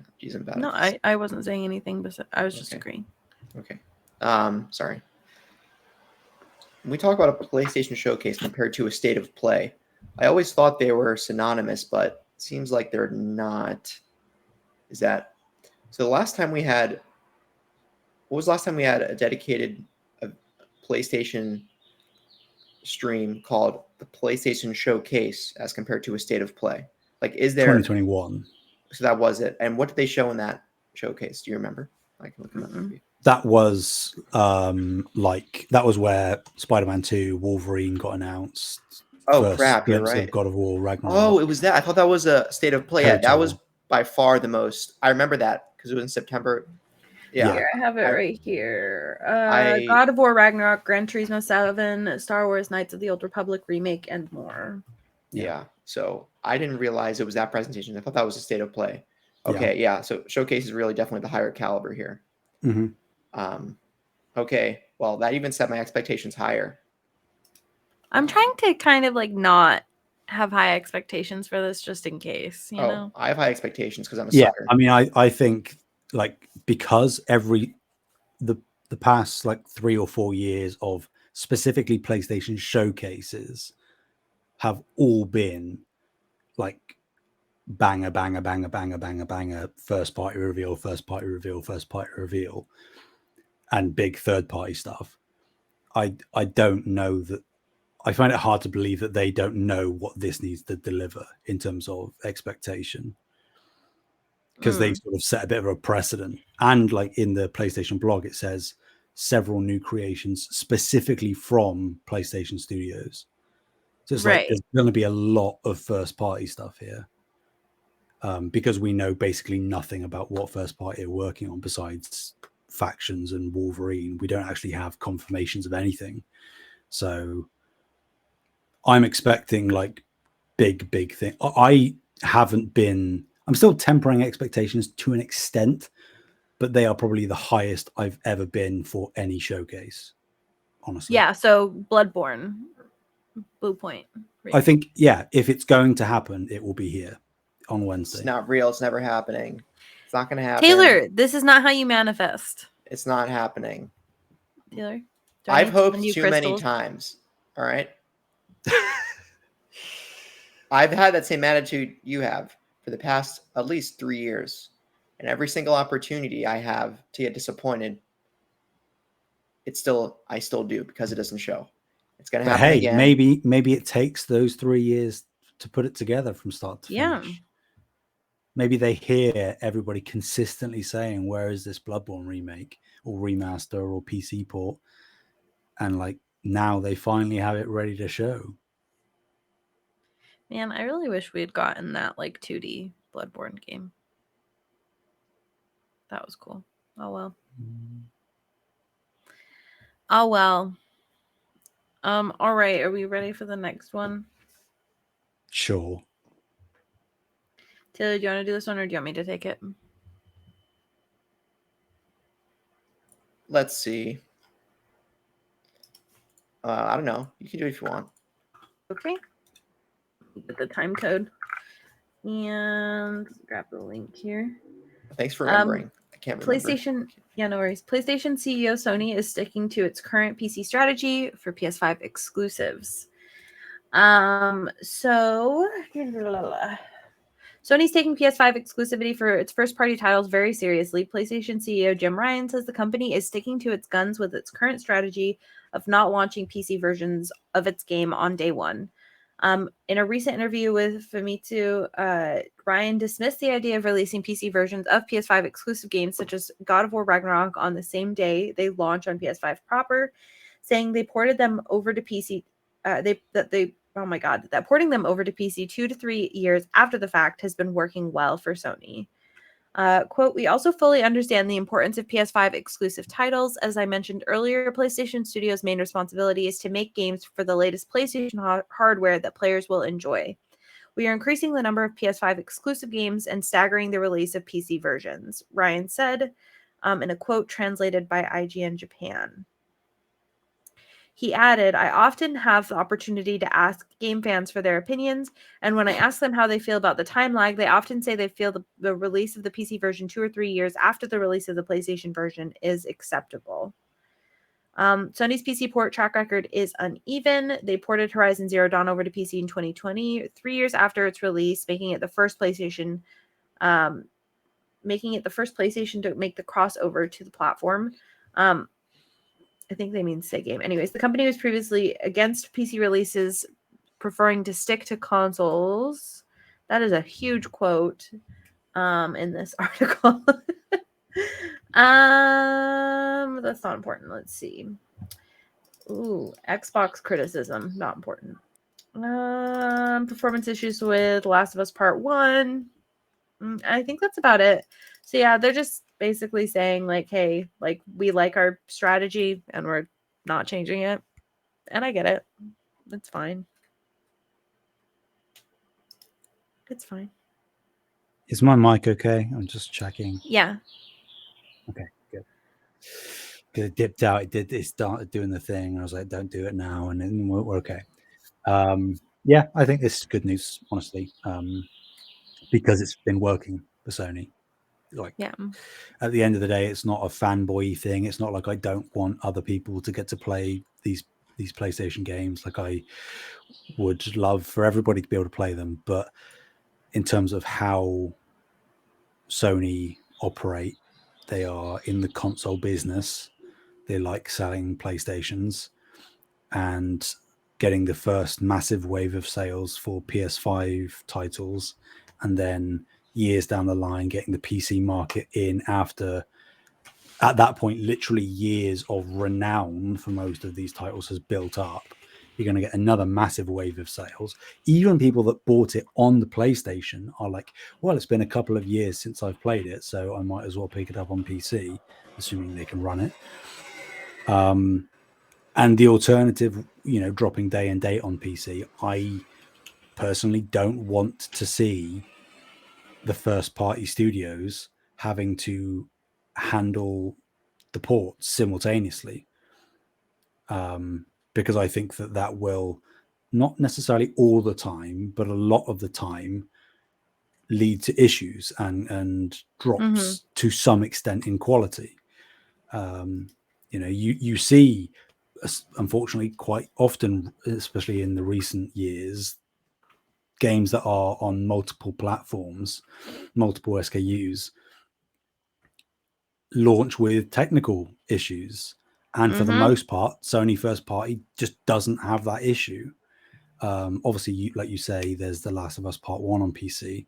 B: No, I wasn't saying anything, but I was just agreeing.
A: Okay. Sorry. When we talk about a PlayStation showcase compared to a state of play, I always thought they were synonymous, but it seems like they're not. Is that so? The last time we had, what was the last time we had a dedicated PlayStation stream called the PlayStation Showcase as compared to a State of Play? Like, is there
C: 2021?
A: So that was it. And what did they show in that showcase? Do you remember? I can look it up.
C: That was that was where Spider-Man 2 Wolverine got announced.
A: Oh crap, you're right.
C: Of God of War Ragnarok.
A: Oh, it was that. I thought that was a State of Play. Yeah, that was by far the most. I remember that because it was in September. Yeah.
B: Here, I have it right here. God of War Ragnarok, Gran Turismo 7, Star Wars Knights of the Old Republic remake, and more.
A: Yeah. So I didn't realize it was that presentation. I thought that was a State of Play. Okay, yeah. So Showcase is really definitely the higher caliber here. Okay, well, that even set my expectations higher.
B: I'm trying to kind of like not have high expectations for this just in case, you know?
A: I have high expectations because I'm a sucker.
C: I mean, I think like because the past like 3 or 4 years of specifically PlayStation showcases have all been like banger, first party reveal, and big third party stuff. I don't know that. I find it hard to believe that they don't know what this needs to deliver in terms of expectation, because they sort of set a bit of a precedent. And like in the PlayStation blog, it says several new creations specifically from PlayStation Studios. So it's like there's going to be a lot of first party stuff here, because we know basically nothing about what first party are working on besides Factions and Wolverine. We don't actually have confirmations of anything. So I'm expecting like big thing. I'm still tempering expectations to an extent, but they are probably the highest I've ever been for any showcase, honestly.
B: Yeah, so Bloodborne, Blue Point.
C: I think, if it's going to happen, it will be here on Wednesday.
A: It's not real. It's never happening. It's not going to happen.
B: Taylor, this is not how you manifest.
A: It's not happening.
B: Taylor?
A: I've hoped too many times. All right? I've had that same attitude you have for the past at least 3 years. And every single opportunity I have to get disappointed, I still do because it doesn't show. It's going to happen again.
C: Maybe it takes those 3 years to put it together from start to finish. Maybe they hear everybody consistently saying, where is this Bloodborne remake or remaster or PC port? And like now they finally have it ready to show.
B: Man, I really wish we had gotten that like 2D Bloodborne game. That was cool. Oh well. Oh well. All right, are we ready for the next one?
C: Sure.
B: Taylor, do you want to do this one or do you want me to take it?
A: Let's see. I don't know. You can do it if you want.
B: Okay. Get the time code. And grab the link here.
A: Thanks for remembering. I can't remember.
B: PlayStation, no worries. PlayStation CEO Sony is sticking to its current PC strategy for PS5 exclusives. Sony's taking PS5 exclusivity for its first-party titles very seriously. PlayStation CEO Jim Ryan says the company is sticking to its guns with its current strategy of not launching PC versions of its game on day one. In a recent interview with Famitsu, Ryan dismissed the idea of releasing PC versions of PS5 exclusive games such as God of War Ragnarok on the same day they launch on PS5 proper, saying they ported them over to PC. That porting them over to PC 2 to 3 years after the fact has been working well for Sony. Quote, we also fully understand the importance of PS5 exclusive titles. As I mentioned earlier, PlayStation Studios' main responsibility is to make games for the latest PlayStation hardware that players will enjoy. We are increasing the number of PS5 exclusive games and staggering the release of PC versions, Ryan said in a quote translated by IGN Japan. He added, I often have the opportunity to ask game fans for their opinions, and when I ask them how they feel about the time lag, they often say they feel the release of the PC version 2 or 3 years after the release of the PlayStation version is acceptable. Sony's PC port track record is uneven. They ported Horizon Zero Dawn over to PC in 2020, 3 years after its release, making it the first PlayStation to make the crossover to the platform. I think they mean say game. Anyways, the company was previously against PC releases, preferring to stick to consoles. That is a huge quote in this article. That's not important. Let's see. Ooh, Xbox criticism, not important. Performance issues with Last of Us Part 1. I think that's about it. So yeah, they're just basically saying like, hey, like we like our strategy and we're not changing it. And I get it. It's fine. It's fine.
C: Is my mic okay? I'm just checking.
B: Yeah.
C: Okay, good. Because it dipped out. It started doing the thing. I was like, don't do it now. And then we're okay. Yeah, I think this is good news, honestly, because it's been working for Sony. Like,
B: yeah.
C: At the end of the day, it's not a fanboy thing. It's not like I don't want other people to get to play these PlayStation games. Like, I would love for everybody to be able to play them. But in terms of how Sony operate, they are in the console business. They like selling PlayStations and getting the first massive wave of sales for PS5 titles, and then years down the line getting the PC market in after, at that point, literally years of renown for most of these titles has built up. You're going to get another massive wave of sales. Even people that bought it on the PlayStation are like, well, it's been a couple of years since I've played it, so I might as well pick it up on PC, assuming they can run it. And the alternative, dropping day and date on PC, I personally don't want to see the first party studios having to handle the ports simultaneously. Because I think that will, not necessarily all the time, but a lot of the time, lead to issues and drops to some extent in quality. You see, unfortunately, quite often, especially in the recent years, games that are on multiple platforms, multiple SKUs, launch with technical issues. And for the most part, Sony first party just doesn't have that issue. Obviously, like you say, there's The Last of Us Part 1 on PC.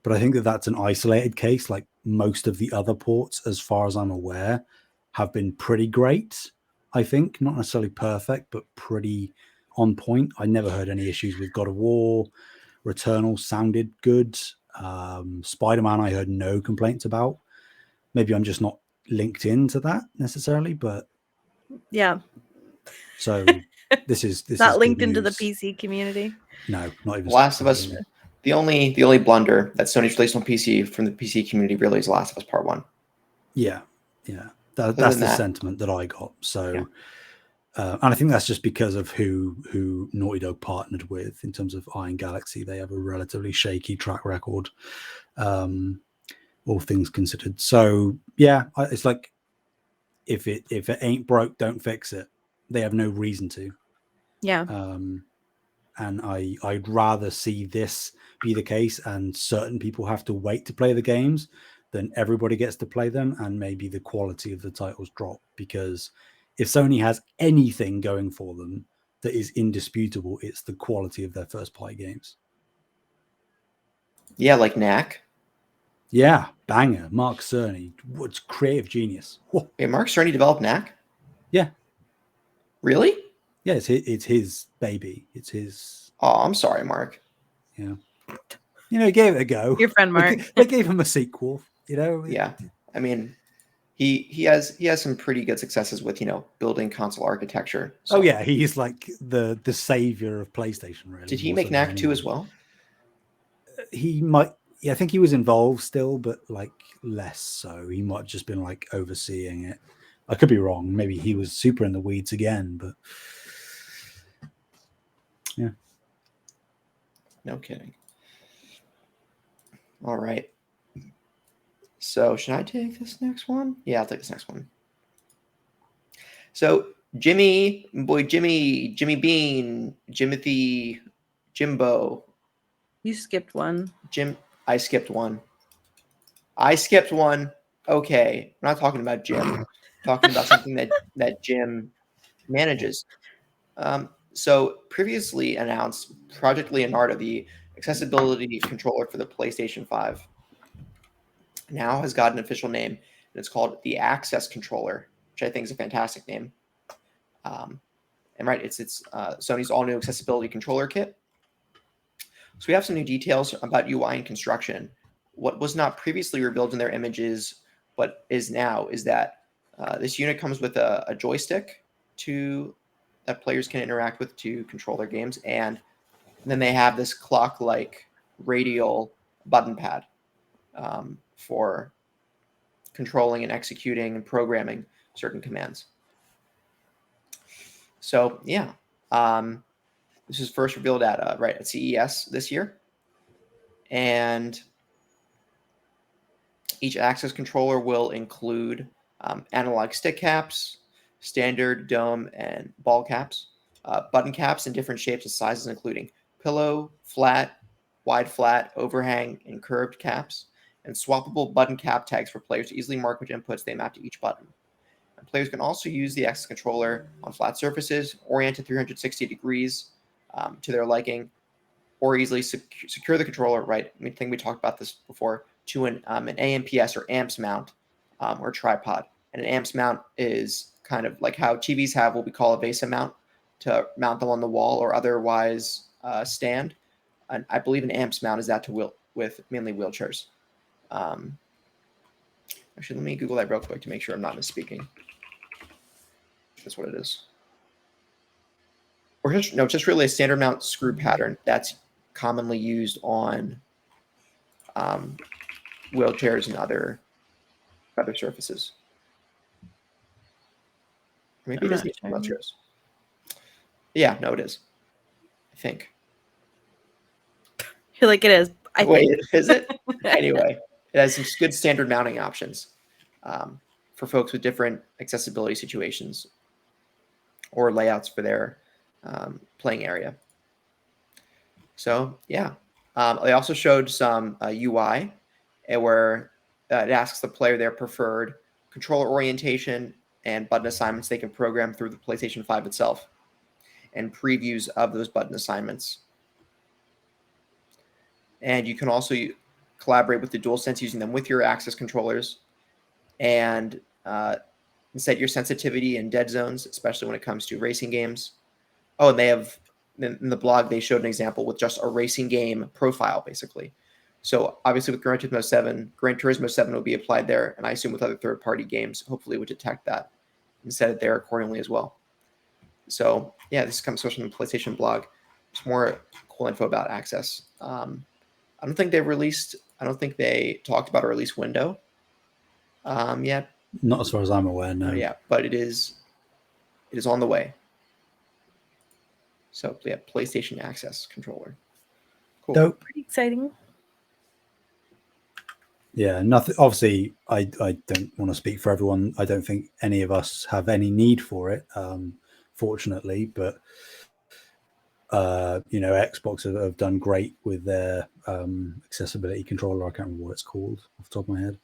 C: But I think that's an isolated case. Like most of the other ports, as far as I'm aware, have been pretty great. I think not necessarily perfect, but pretty on point. I never heard any issues with God of War. Returnal sounded good. Spider-Man, I heard no complaints about. Maybe I'm just not linked into that necessarily, but
B: yeah.
C: So this is
B: not linked into the PC community.
C: No, not even.
A: Last of Us. The only blunder that Sony's released on PC from the PC community really is Last of Us Part 1.
C: Yeah. That's the sentiment that I got. So, and I think that's just because of who Naughty Dog partnered with in terms of Iron Galaxy. They have a relatively shaky track record, all things considered. So yeah, it's like if it ain't broke, don't fix it. They have no reason to.
B: Yeah.
C: And I'd rather see this be the case and certain people have to wait to play the games than everybody gets to play them and maybe the quality of the titles drop. Because if Sony has anything going for them that is indisputable, it's the quality of their first party games.
A: Yeah, like Knack.
C: Yeah, banger. Mark Cerny. What's creative genius. Whoa.
A: Wait, Mark Cerny developed Knack?
C: Yeah.
A: Really?
C: Yeah, it's his baby. It's his.
A: Oh, I'm sorry, Mark.
C: Yeah. He gave it a go.
B: Your friend Mark.
C: They gave him a sequel,
A: Yeah. I mean, he has some pretty good successes with, building console architecture.
C: So. Oh yeah, he's like the savior of PlayStation, really.
A: Did he make Knack 2 as well?
C: He might. Yeah, I think he was involved still, but like less so. He might have just been like overseeing it. I could be wrong. Maybe he was super in the weeds again, but yeah.
A: No kidding. All right. So should I take this next one? Yeah, I'll take this next one. So Jimmy, boy, Jimmy Bean, Jimothy, Jimbo,
B: You skipped one.
A: Jim. I skipped one. Okay, I'm not talking about Jim. I'm talking about something that Jim manages. So previously announced Project Leonardo, the accessibility controller for the PlayStation 5, now has got an official name, and it's called the Access Controller, which I think is a fantastic name. And right, it's Sony's all-new accessibility controller kit. So we have some new details about UI and construction. What was not previously revealed in their images, but is now, is that this unit comes with a joystick that players can interact with to control their games, and then they have this clock-like radial button pad for controlling and executing and programming certain commands. So yeah, this was first revealed at CES this year, and each access controller will include analog stick caps, standard dome and ball caps, button caps in different shapes and sizes, including pillow, flat, wide flat, overhang, and curved caps, and swappable button cap tags for players to easily mark which inputs they map to each button. And players can also use the access controller on flat surfaces, oriented 360 degrees to their liking, or easily secure the controller, right? I think we talked about this before, to an AMPS or amps mount or tripod. And an amps mount is kind of like how TVs have what we call a VESA mount to mount them on the wall or otherwise stand. And I believe an amps mount is that with mainly wheelchairs. Actually, let me Google that real quick to make sure I'm not misspeaking. That's what it is. Or just really a standard mount screw pattern that's commonly used on wheelchairs and other surfaces. Maybe it is the wheelchairs. Yeah, no, it is. I think.
B: You're like, it is.
A: Wait, is it? Anyway, it has some good standard mounting options for folks with different accessibility situations or layouts for their playing area. So yeah, they also showed some UI where it asks the player their preferred controller orientation and button assignments they can program through the PlayStation 5 itself, and previews of those button assignments. And you can also collaborate with the DualSense using them with your access controllers, and set your sensitivity in dead zones, especially when it comes to racing games. Oh, and they have, in the blog, they showed an example with just a racing game profile, basically. So obviously with Gran Turismo 7 will be applied there, and I assume with other third-party games, hopefully would detect that and set it there accordingly as well. So yeah, this comes from the PlayStation blog. It's more cool info about access. I don't think they talked about a release window yet.
C: Not as far as I'm aware, no.
A: Yeah, but it is on the way. So yeah, PlayStation Access controller. Cool.
C: Dope.
B: Pretty exciting.
C: Yeah, nothing. Obviously, I don't want to speak for everyone. I don't think any of us have any need for it, fortunately. But Xbox have done great with their accessibility controller. I can't remember what it's called off the top of my head.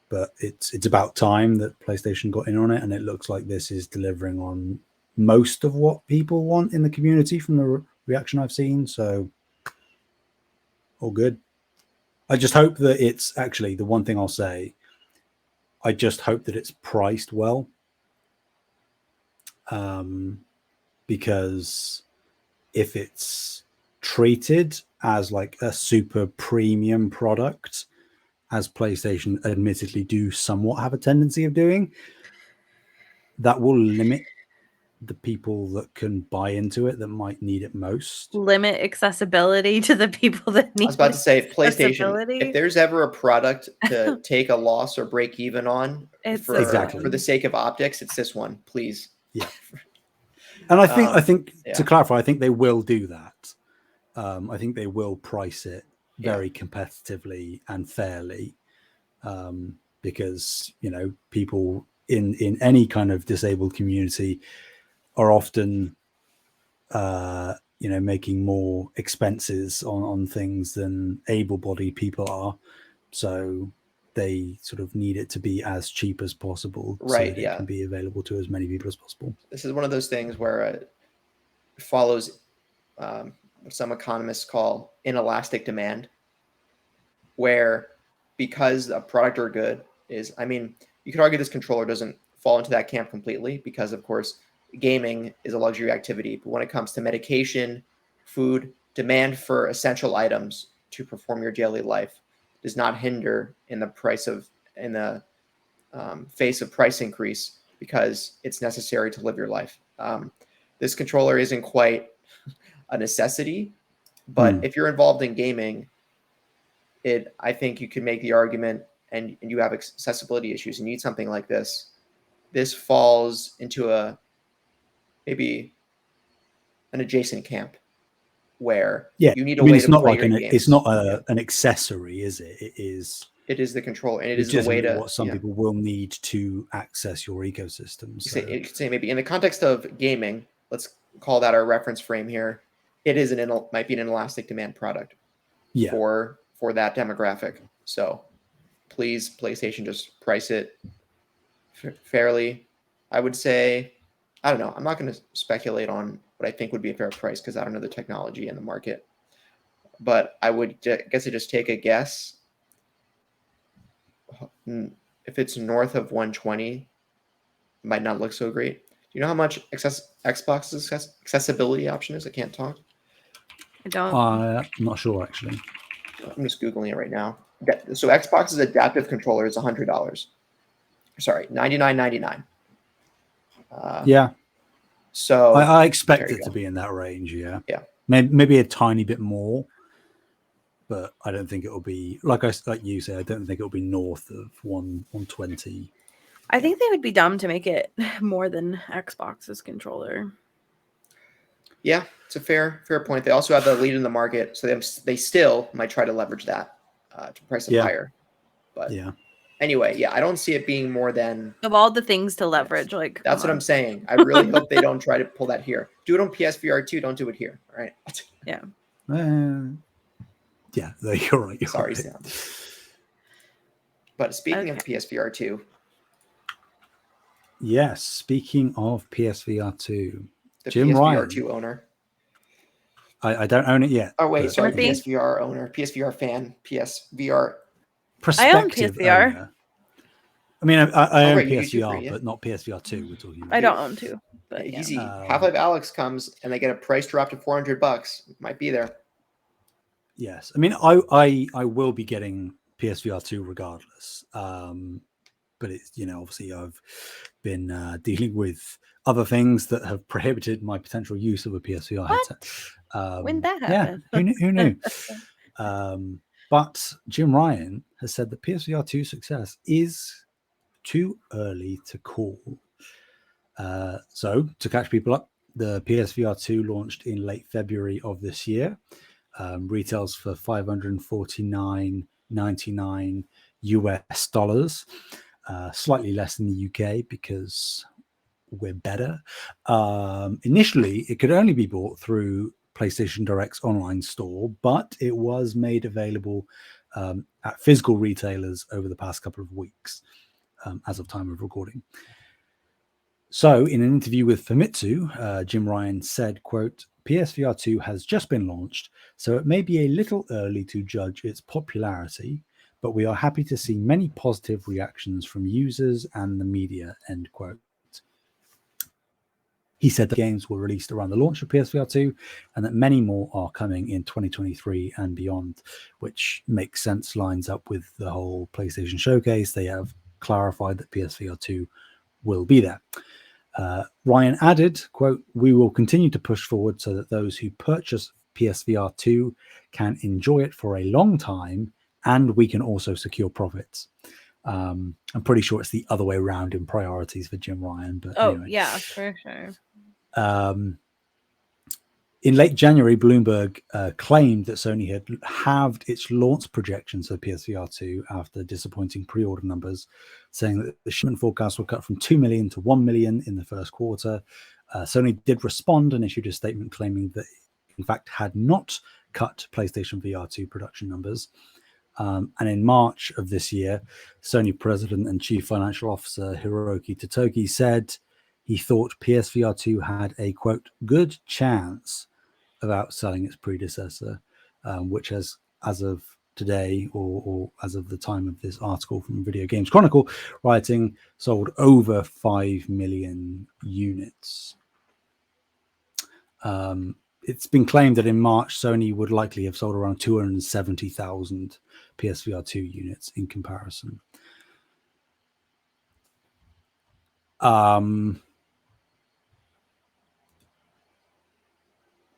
C: But it's about time that PlayStation got in on it, and it looks like this is delivering on most of what people want in the community from the reaction I've seen. So all good. I just hope that it's actually, the one thing I'll say, I just hope that it's priced well. Because if it's treated as like a super premium product, as PlayStation admittedly do somewhat have a tendency of doing, that will limit the people that can buy into it that might need it most.
B: Limit accessibility to the people that need it.
A: I was about to say, PlayStation, if there's ever a product to take a loss or break even on for the sake of optics, it's this one, please.
C: Yeah. And I think to clarify, I think they will do that. I think they will price it very competitively and fairly, because people in any kind of disabled community are often making more expenses on things than able-bodied people are, so they sort of need it to be as cheap as possible, so that it can be available to as many people as possible.
A: This is one of those things where it follows what some economists call inelastic demand, where because a product or good is, I mean, you could argue this controller doesn't fall into that camp completely, because of course gaming is a luxury activity, but when it comes to medication, food, demand for essential items to perform your daily life does not hinder in the face of price increase, because it's necessary to live your life. This controller isn't quite a necessity, but if you're involved in gaming, I think you can make the argument, and you have accessibility issues, you need something like this. This falls into maybe an adjacent camp where you need a way to play your games.
C: It's not an accessory, is it? It is
A: the controller, and it is the way to
C: what some people will need to access your ecosystem. So.
A: You could say maybe in the context of gaming, let's call that our reference frame here. It is might be an inelastic demand product for that demographic. So please, PlayStation, just price it fairly. I would say, I don't know. I'm not going to speculate on what I think would be a fair price, because I don't know the technology in the market. But I would guess I just take a guess. If it's north of 120, it might not look so great. Do you know how much Xbox's accessibility option is? I can't talk.
B: I don't.
C: I'm not sure, actually.
A: I'm just Googling it right now. So Xbox's adaptive controller is $100. Sorry, $99.99.
C: Yeah.
A: So
C: I expect it to be in that range. Yeah.
A: Yeah.
C: Maybe a tiny bit more, but I don't think it will be like you say. I don't think it will be north of 120.
B: I think they would be dumb to make it more than Xbox's controller.
A: Yeah, it's a fair point. They also have the lead in the market, so they still might try to leverage that to price it higher. But anyway, I don't see it being more than,
B: of all the things to leverage. Like,
A: that's what I'm saying. I really hope they don't try to pull that here. Do it on PSVR 2. Don't do it here. All right.
B: Yeah.
C: Yeah, you're right.
A: Sorry, Sam. But speaking of PSVR 2.
C: Yes, speaking of PSVR 2.
A: The
C: Jim
A: PSVR
C: Ryan.
A: 2 owner.
C: I don't own it yet.
A: Oh, wait, sorry. PSVR owner, PSVR fan, PSVR.
C: Prospective
B: I own PSVR.
C: Owner. I mean, I own PSVR, but not PSVR 2. We're talking about.
B: I don't own 2. But
A: easy. Half-Life Alyx comes, and they get a price drop to $400. Might be there.
C: Yes. I mean, I will be getting PSVR 2 regardless. But it's, obviously I've been dealing with other things that have prohibited my potential use of a PSVR headset.
B: When that happened?
C: Yeah, who knew? But Jim Ryan has said that PSVR 2 success is too early to call. So to catch people up, the PSVR 2 launched in late February of this year. Retails for $549.99 US, slightly less in the UK because we're better. Initially, it could only be bought through PlayStation Direct's online store, but it was made available at physical retailers over the past couple of weeks, as of time of recording. So in an interview with Famitsu, Jim Ryan said, quote, PSVR 2 has just been launched, so it may be a little early to judge its popularity, but we are happy to see many positive reactions from users and the media, end quote. He said that games were released around the launch of PSVR 2 and that many more are coming in 2023 and beyond, which makes sense, lines up with the whole PlayStation showcase. They have clarified that PSVR 2 will be there. Ryan added, quote, we will continue to push forward so that those who purchase PSVR 2 can enjoy it for a long time, and we can also secure profits. I'm pretty sure it's the other way around in priorities for Jim Ryan. But anyway.
B: Yeah, for sure.
C: In late January, Bloomberg claimed that Sony had halved its launch projections for PSVR 2 after disappointing pre-order numbers, saying that the shipment forecast will cut from 2 million to 1 million in the first quarter. Sony did respond and issued a statement claiming that, in fact, had not cut PlayStation VR 2 production numbers. And in March of this year, Sony president and chief financial officer Hiroki Totoki said he thought PSVR 2 had a, quote, good chance of outselling its predecessor, which has, as of today, or as of the time of this article from Video Games Chronicle, writing, sold over 5 million units. It's been claimed that in March, Sony would likely have sold around 270,000 PSVR 2 units in comparison.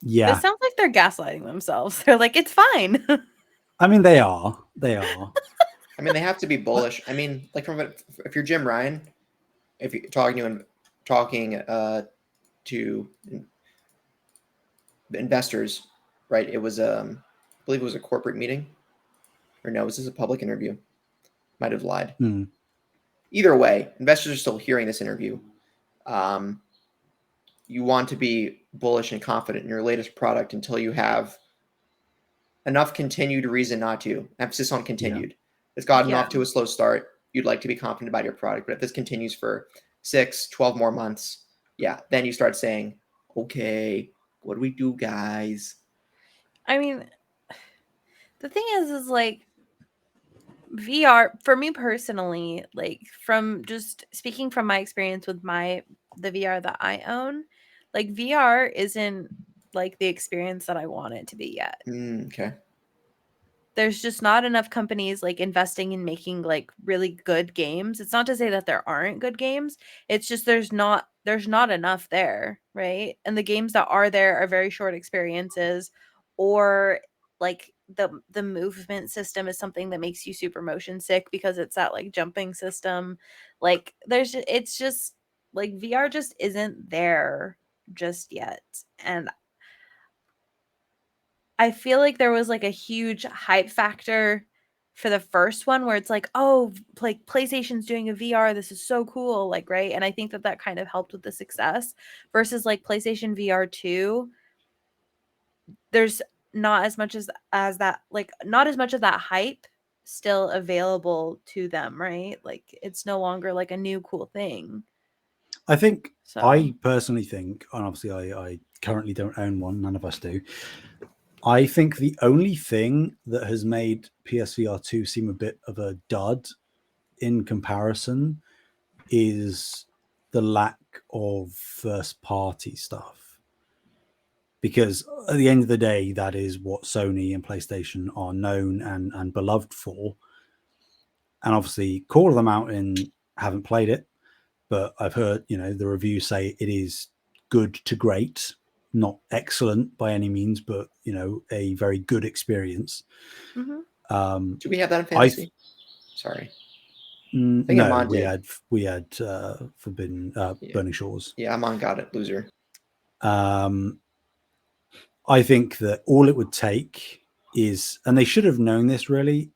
C: Yeah.
B: It sounds like they're gaslighting themselves. They're like, it's fine.
C: I mean, they are. They are.
A: I mean, they have to be bullish. I mean, like if you're Jim Ryan, if you're talking to investors, right? It was I believe it was a corporate meeting, or no, was this a public interview? Might have lied. Either way, investors are still hearing this interview. You want to be bullish and confident in your latest product until you have enough continued reason not to. Emphasis on continued. It's gotten off to a slow start. You'd like to be confident about your product, but if this continues for 6, 12 more months, then you start saying, okay, what do we do, guys?
B: I mean, the thing is like, VR, for me personally, like from just speaking from my experience with the VR that I own, like VR isn't like the experience that I want it to be yet.
A: Okay.
B: There's just not enough companies like investing in making like really good games. It's not to say that there aren't good games. It's just there's not enough there, right? And the games that are there are very short experiences, or like the movement system is something that makes you super motion sick because it's that like jumping system. Like it's just like VR just isn't there just yet. And I feel like there was like a huge hype factor for the first one where it's like, oh, like PlayStation's doing a VR, this is so cool, like, right? And I think that kind of helped with the success versus like PlayStation VR 2. There's not as much as that, like not as much of that hype still available to them, right? Like it's no longer like a new cool thing.
C: I think I personally think, and obviously I currently don't own one, none of us do. I think the only thing that has made PSVR 2 seem a bit of a dud in comparison is the lack of first party stuff. Because at the end of the day, that is what Sony and PlayStation are known and beloved for. And obviously, Call of the Mountain, haven't played it, but I've heard, the reviews say it is good to great. Not excellent by any means, but a very good experience.
B: Mm-hmm.
A: Do we have that in fantasy? Sorry,
C: no, we had Forbidden Burning Shores.
A: Yeah, I'm on. Got it, loser.
C: I think that all it would take is, and they should have known this really,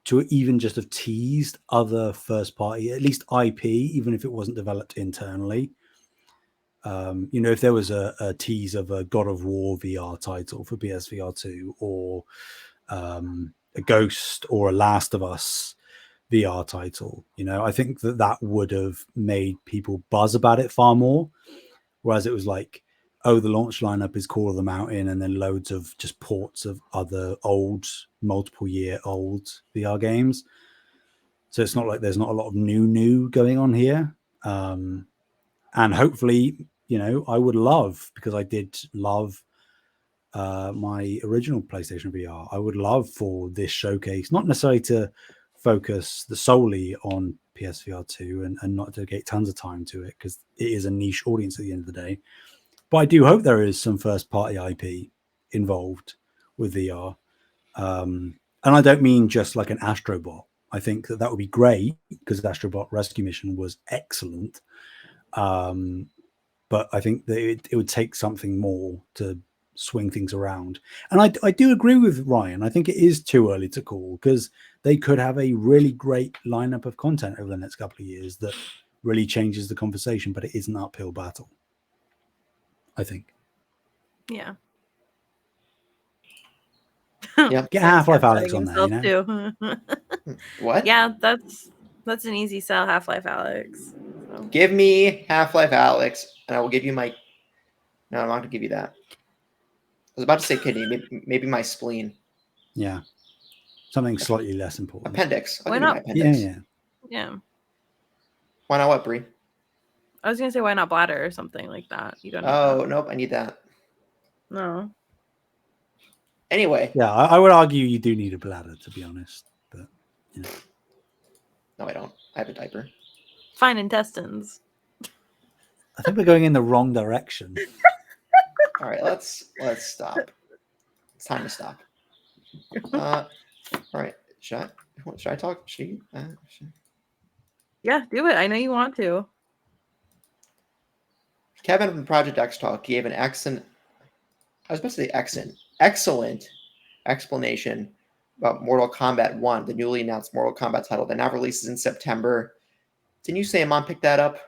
C: to even just have teased other first party, at least IP, even if it wasn't developed internally. If there was a tease of a God of War VR title for PSVR 2, or a Ghost or a Last of Us VR title, I think that would have made people buzz about it far more. Whereas it was like, oh, the launch lineup is Call of the Mountain, and then loads of just ports of other old, multiple-year-old VR games. So it's not like there's not a lot of new going on here. And hopefully, I would love, because I did love my original PlayStation VR, I would love for this showcase, not necessarily to focus solely on PSVR 2 and not dedicate tons of time to it, because it is a niche audience at the end of the day. But I do hope there is some first party IP involved with VR. And I don't mean just like an Astrobot. I think that would be great, because the Astrobot Rescue Mission was excellent. But I think that it would take something more to swing things around. And I do agree with Ryan. I think it is too early to call, because they could have a really great lineup of content over the next couple of years that really changes the conversation, but it is an uphill battle, I think.
B: Yeah.
A: Yep.
C: Get Half-Life Alex on there, you know?
B: Too.
A: What?
B: Yeah, that's an easy sell, Half-Life Alex. So.
A: Give me Half-Life Alex, and I will give you my. No, I'm not going to give you that. I was about to say kidney, maybe my spleen.
C: Yeah. Something slightly less important.
A: Appendix. I'll
B: Why
A: give you my
B: not?
A: appendix.
B: Yeah.
A: Why not what, Bree?
B: I was gonna say why not bladder or something like that. You don't need
A: Oh,
B: that.
A: nope, I need that.
B: No.
A: Anyway.
C: Yeah, I would argue you do need a bladder, to be honest. But you know.
A: No, I don't. I have a diaper.
B: Fine intestines.
C: I think we're going in the wrong direction.
A: All right, let's stop. It's time to stop. All right, should I talk? Should you?
B: Yeah, do it. I know you want to.
A: Kevin from Project X Talk gave an excellent. I was about to say excellent explanation about Mortal Kombat 1, the newly announced Mortal Kombat title that now releases in September. Didn't you say Amon picked that up?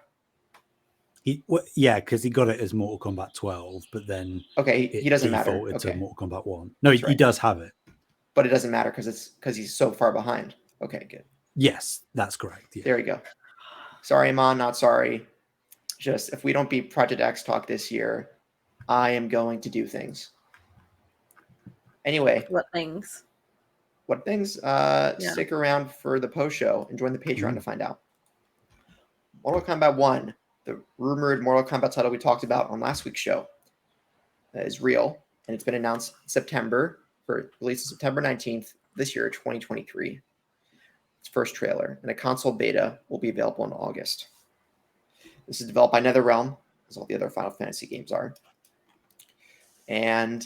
C: Yeah, because he got it as Mortal Kombat 12, but then
A: he doesn't matter.
C: To Mortal Kombat 1. No, he does have it,
A: but it doesn't matter because he's so far behind. Okay, good.
C: Yes, that's correct. Yeah.
A: There you go. Sorry, Amon, not sorry. Just if we don't beat Project X Talk this year, I am going to do things. Anyway.
B: What things?
A: What things? Stick around for the post show and join the Patreon to find out. Mortal Kombat 1, the rumored Mortal Kombat title we talked about on last week's show, is real, and it's been announced September for release September 19th this year, 2023. Its first trailer, and a console beta will be available in August. This is developed by NetherRealm, as all the other Final Fantasy games are. And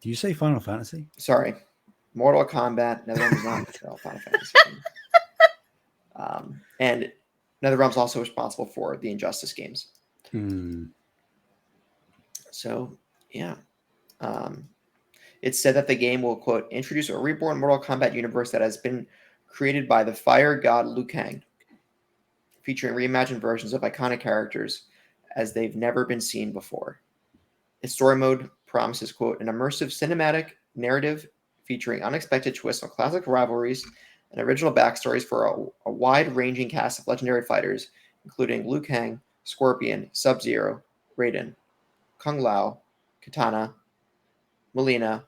C: do you say Final Fantasy?
A: Sorry, Mortal Kombat. NetherRealm is not Final Fantasy. And NetherRealm is also responsible for the Injustice games. So, yeah. It's said that the game will, quote, introduce a reborn Mortal Kombat universe that has been created by the fire god Liu Kang, featuring reimagined versions of iconic characters as they've never been seen before. Its story mode promises, quote, an immersive cinematic narrative featuring unexpected twists on classic rivalries and original backstories for a wide-ranging cast of legendary fighters, including Liu Kang, Scorpion, Sub-Zero, Raiden, Kung Lao, Katana, Mileena,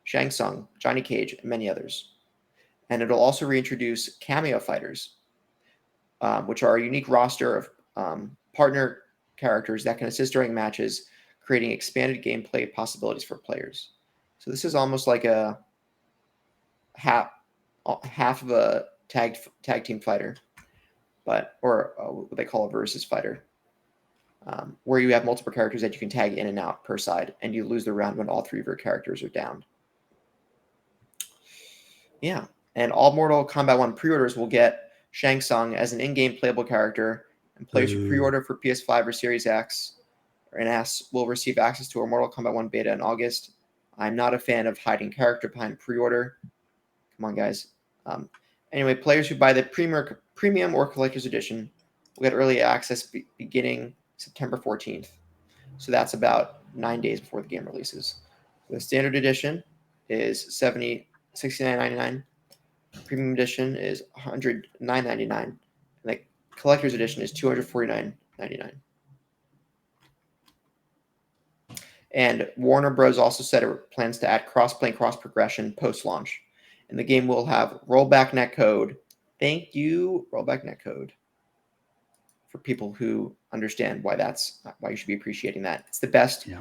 A: Shang Tsung, Johnny Cage, and many others. And it'll also reintroduce cameo fighters, which are a unique roster of partner characters that can assist during matches, creating expanded gameplay possibilities for players. So this is almost like a half of a tag team fighter, or what they call a versus fighter, where you have multiple characters that you can tag in and out per side, and you lose the round when all three of your characters are down. Yeah, and all Mortal Kombat 1 pre-orders will get Shang Tsung as an in-game playable character, and players who pre-order for PS5 or Series X and S will receive access to our Mortal Kombat 1 beta in August. I'm not a fan of hiding character behind pre-order. Come on, guys. Anyway, players who buy the premium or collector's edition will get early access beginning September 14th. So that's about 9 days before the game releases. The standard edition is $69.99. Premium edition is $109.99. And the collector's edition is $249.99. And Warner Bros. Also said it plans to add cross-play and cross-progression post-launch. And the game will have rollback netcode. Thank you, rollback netcode. For people who understand why you should be appreciating that. It's the best. Yeah.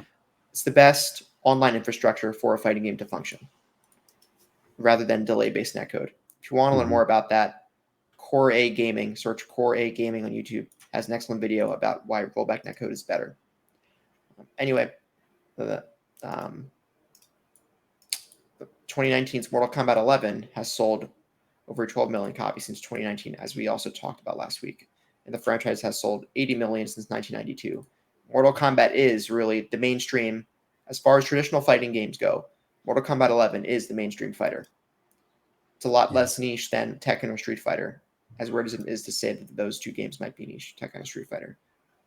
A: It's the best online infrastructure for a fighting game to function, rather than delay-based netcode. If you want to learn more about that, Core A Gaming, search Core A Gaming on YouTube, has an excellent video about why rollback netcode is better. Anyway, the 2019's Mortal Kombat 11 has sold over 12 million copies since 2019, as we also talked about last week. And the franchise has sold 80 million since 1992. Mortal Kombat is really the mainstream as far as traditional fighting games go, Mortal Kombat 11 is the mainstream fighter. It's a lot less niche than Tekken or Street Fighter, as weird as it is to say that those two games might be niche, Tekken and Street Fighter.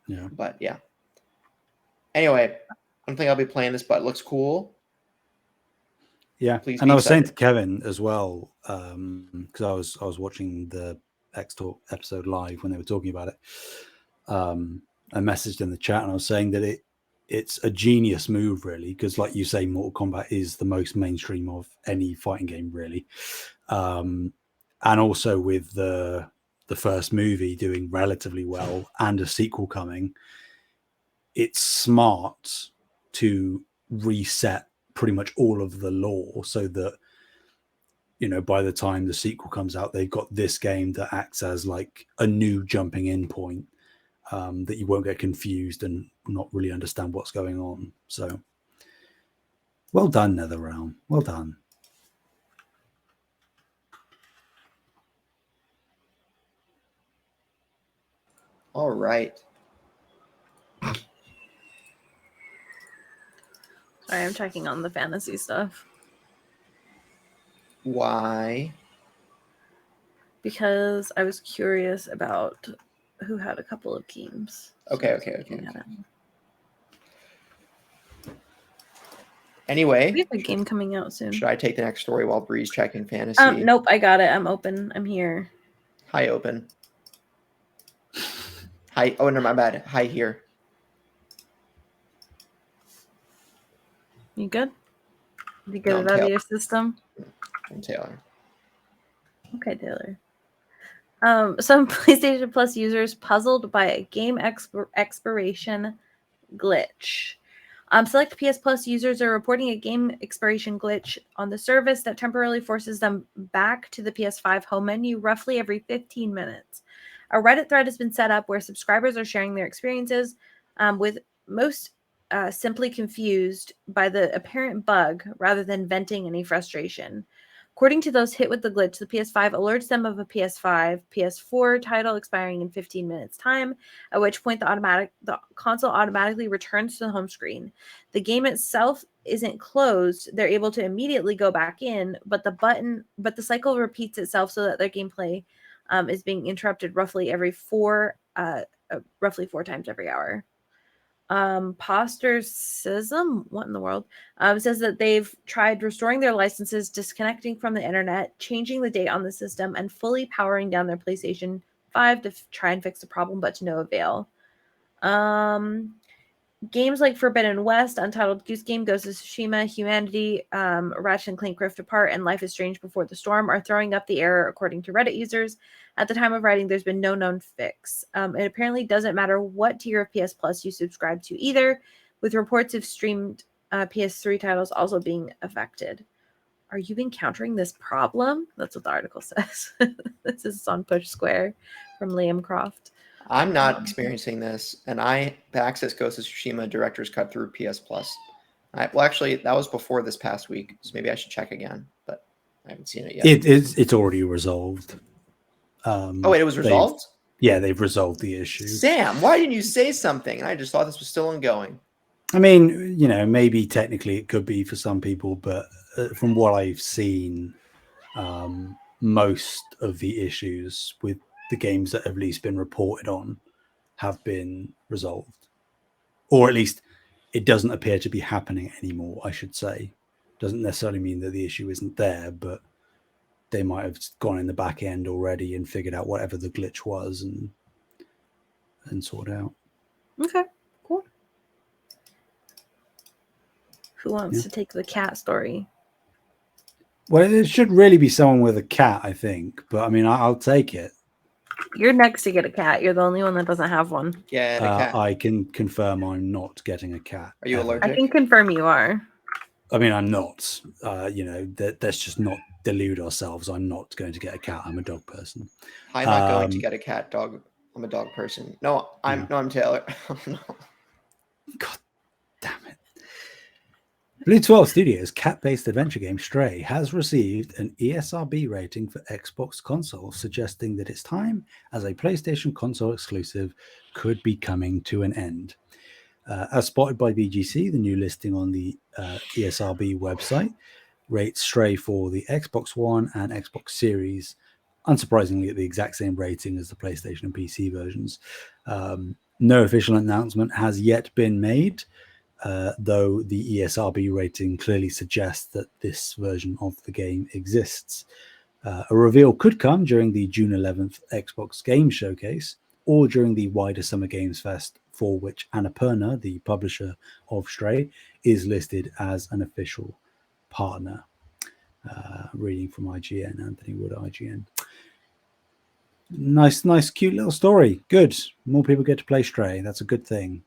C: Yeah.
A: But yeah. Anyway, I don't think I'll be playing this, but it looks cool.
C: Yeah,
A: Please
C: and
A: be
C: I was saying
A: excited.
C: to Kevin as well, because I was watching the X Talk episode live when they were talking about it. I messaged in the chat and I was saying that it's a genius move, really, because like you say, Mortal Kombat is the most mainstream of any fighting game, really. And also with the first movie doing relatively well and a sequel coming, it's smart to reset pretty much all of the lore so that, you know, by the time the sequel comes out, they've got this game that acts as like a new jumping in point, that you won't get confused and not really understand what's going on. So well done, NetherRealm. Well done.
A: All right.
B: Sorry, I'm checking on the fantasy stuff.
A: Why?
B: Because I was curious about who had a couple of teams.
A: Okay. Anyway,
B: We have a game coming out soon.
A: should I take the next story while Bree's checking fantasy?
B: Nope, I got it. I'm open. I'm here.
A: Hi, open. Hi. Oh, no, my bad. Hi, here.
B: You good? Did you get
A: No,
B: it out of your system?
A: I'm Taylor.
B: Okay, Taylor. Some PlayStation Plus users puzzled by a game expiration glitch. Select PS Plus users are reporting a game expiration glitch on the service that temporarily forces them back to the PS5 home menu roughly every 15 minutes. A Reddit thread has been set up where subscribers are sharing their experiences, with most simply confused by the apparent bug rather than venting any frustration. According to those hit with the glitch, the PS5 alerts them of a PS5, PS4 title expiring in 15 minutes time, at which point the console automatically returns to the home screen. The game itself isn't closed. They're able to immediately go back in, but the cycle repeats itself so that their gameplay is being interrupted roughly four times every hour. Postercism, what in the world, says that they've tried restoring their licenses, disconnecting from the internet, changing the date on the system, and fully powering down their PlayStation 5 to try and fix the problem, but to no avail. Games like Forbidden West, Untitled Goose Game, Ghost of Tsushima, Humanity, Ratchet and Clank Rift Apart, and Life is Strange Before the Storm are throwing up the error, according to Reddit users. At the time of writing, there's been no known fix. It apparently doesn't matter what tier of PS Plus you subscribe to either, with reports of streamed PS3 titles also being affected. Are you encountering this problem? That's what the article says. This is on Push Square from Liam Croft.
A: I'm not experiencing this, and I access Ghost of Tsushima Director's Cut through PS Plus. Well, actually, that was before this past week, so maybe I should check again, but I haven't seen it yet.
C: It's already resolved.
A: Oh, wait, it was resolved?
C: They've resolved the issue.
A: Sam, why didn't you say something? I just thought this was still ongoing.
C: I mean, you know, maybe technically it could be for some people, but from what I've seen, most of the issues with the games that have at least been reported on have been resolved, or at least it doesn't appear to be happening anymore, I should say. Doesn't necessarily mean that the issue isn't there, but they might have gone in the back end already and figured out whatever the glitch was and sorted out.
B: Okay, cool. Who wants to take the cat story?
C: Well, it should really be someone with a cat, I think, but I mean, I'll take it.
B: You're next to get a cat. You're the only one that doesn't have one.
A: Get a cat.
C: I can confirm I'm not getting a cat.
A: Are you allergic?
B: I can confirm you are.
C: I mean, I'm not. You know, let's just not delude ourselves. I'm not going to get a cat. I'm a dog person.
A: I'm not going to get a cat, dog. I'm a dog person. No, I'm Taylor. Oh, no.
C: God damn it. Blue 12 Studios' cat-based adventure game Stray has received an ESRB rating for Xbox consoles, suggesting that its time as a PlayStation console exclusive could be coming to an end. As spotted by VGC, the new listing on the ESRB website rates Stray for the Xbox One and Xbox Series, unsurprisingly at the exact same rating as the PlayStation and PC versions. No official announcement has yet been made, though the ESRB rating clearly suggests that this version of the game exists. A reveal could come during the June 11th Xbox Game Showcase or during the wider Summer Games Fest, for which Annapurna, the publisher of Stray, is listed as an official partner. Reading from IGN, Anthony Wood, IGN. Nice, cute little story. Good. More people get to play Stray. That's a good thing.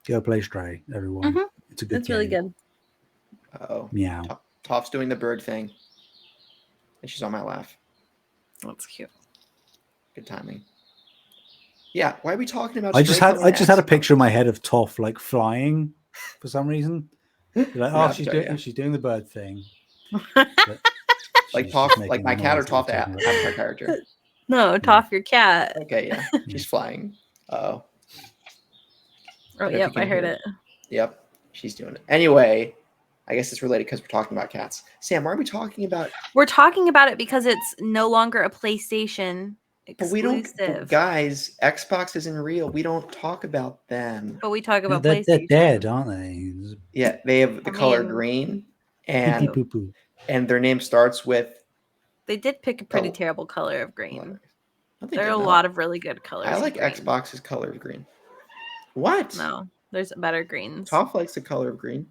C: Go play Stray, everyone.
B: Mhm.
C: It's a good
B: That's
C: game.
B: really good.
A: Uh-oh.
C: Meow.
A: Toph's doing the bird thing. And she's on my laugh.
B: That's cute.
A: Good timing. Yeah, why are we talking about
C: I just
A: Stray
C: had
A: killing
C: a
A: Xbox?
C: picture in my head of Toph like flying for some reason. You're like,
A: Yeah,
C: oh, she's doing the bird thing. But
A: Like
C: she's
A: Toph,
C: just
A: like
C: making
A: my
C: the
A: cat or
C: noise that we're
A: Toph the
C: talking about.
A: avatar character?
B: No, Toph, your cat.
A: Okay, yeah. She's flying. Uh-oh.
B: Oh, yep, I heard it.
A: Yep, she's doing it. Anyway, I guess it's related because we're talking about cats. Sam, why are we talking about...
B: We're talking about it because it's no longer a PlayStation
A: But we don't...
B: exclusive.
A: Guys, Xbox isn't real. We don't talk about them.
B: But we talk
C: No,
B: about
C: they're
B: PlayStation.
C: dead, aren't they?
A: Yeah, they have the color
B: mean-
A: green,
C: Pee poo poo.
A: and their name starts with...
B: They did pick a pretty
A: Oh.
B: terrible color of green.
A: No, they
B: There are
A: did
B: a
A: not.
B: lot of really good colors.
A: I
B: of
A: like
B: green.
A: Xbox's color of green. What?
B: No, there's better greens.
A: Toph likes the color of green.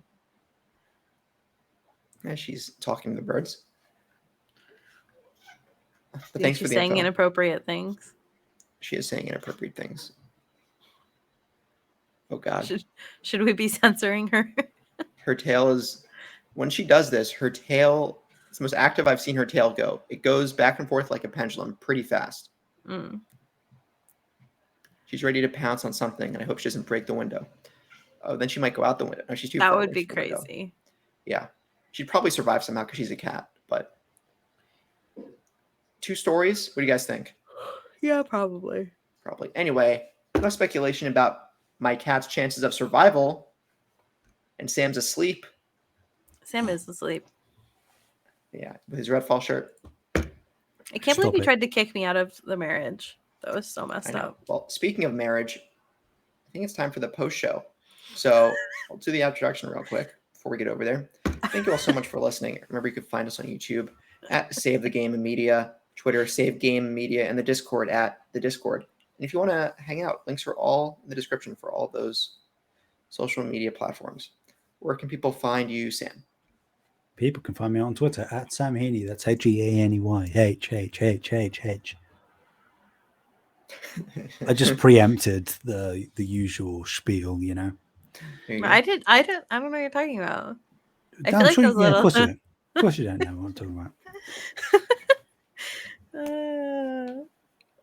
A: Yeah, she's talking to the birds. But thanks for
B: She's
A: the
B: saying
A: info.
B: inappropriate things.
A: She is saying inappropriate things. Oh God.
B: Should we be censoring her?
A: Her tail is, when she does this, her tail, it's the most active I've seen her tail go. It goes back and forth like a pendulum pretty fast.
B: Mm.
A: She's ready to pounce on something, and I hope she doesn't break the window. Oh, then she might go out the window. No, she's too
B: That
A: far
B: would
A: away
B: be
A: from the window.
B: crazy.
A: Yeah. She'd probably survive somehow because she's a cat, but 2 stories? What do you guys think?
B: Yeah, probably.
A: Probably. Anyway, no speculation about my cat's chances of survival. And Sam's asleep.
B: Sam is asleep.
A: Yeah, with his Redfall shirt.
B: I can't believe
C: Stop
B: you
C: it.
B: tried to kick me out of the marriage. That was so
A: I
B: messed
A: know.
B: up.
A: Well, speaking of marriage, I think it's time for the post show. So I'll do the introduction real quick before we get over there. Thank you all so much for listening. Remember, you can find us on YouTube at Save the Game and Media, Twitter, Save Game Media, and the Discord at the Discord. And if you want to hang out, links are all in the description for all those social media platforms. Where can people find you, Sam?
C: People can find me on Twitter at Sam Heaney. That's Heaney. H. I just preempted the usual spiel, you know.
A: There you go.
B: I don't know what you're talking about. I feel
C: I'm
B: like
C: sure
B: those
C: you, yeah, of
B: little-
C: course you don't. Of course you don't know what I'm talking about.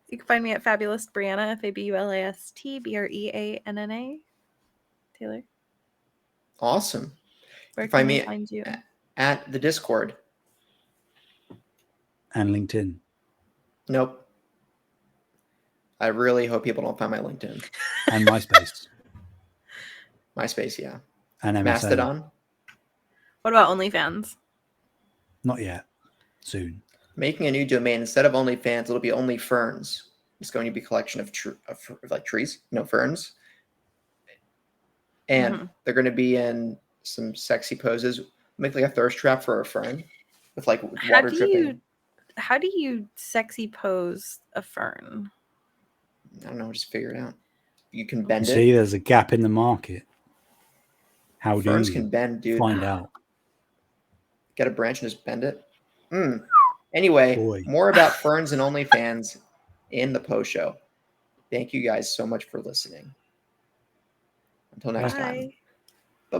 B: You can find me at Fabulous Brianna, FabulastBreanna. Taylor,
A: Awesome.
B: where
A: Find
B: can we
A: me
B: find you?
A: at the Discord.
C: And LinkedIn.
A: Nope. I really hope people don't find my LinkedIn.
C: And MySpace.
A: MySpace, yeah.
C: And MSN.
A: Mastodon.
B: What about OnlyFans?
C: Not yet. Soon.
A: Making a new domain. Instead of OnlyFans, it'll be Only Ferns. It's going to be a collection of like trees, ferns. And they're going to be in some sexy poses. Make like a thirst trap for a fern with like water dripping.
B: How do you sexy pose a fern?
A: I don't know. Just figure it out. You can bend it.
C: See, there's a gap in the market. How do
A: Ferns
C: you
A: can bend, dude.
C: find out?
A: Get a branch and just bend it. Anyway,
C: Boy.
A: more about ferns and OnlyFans in the post show. Thank you guys so much for listening. Until next time.
B: Bye.
A: Bye-bye.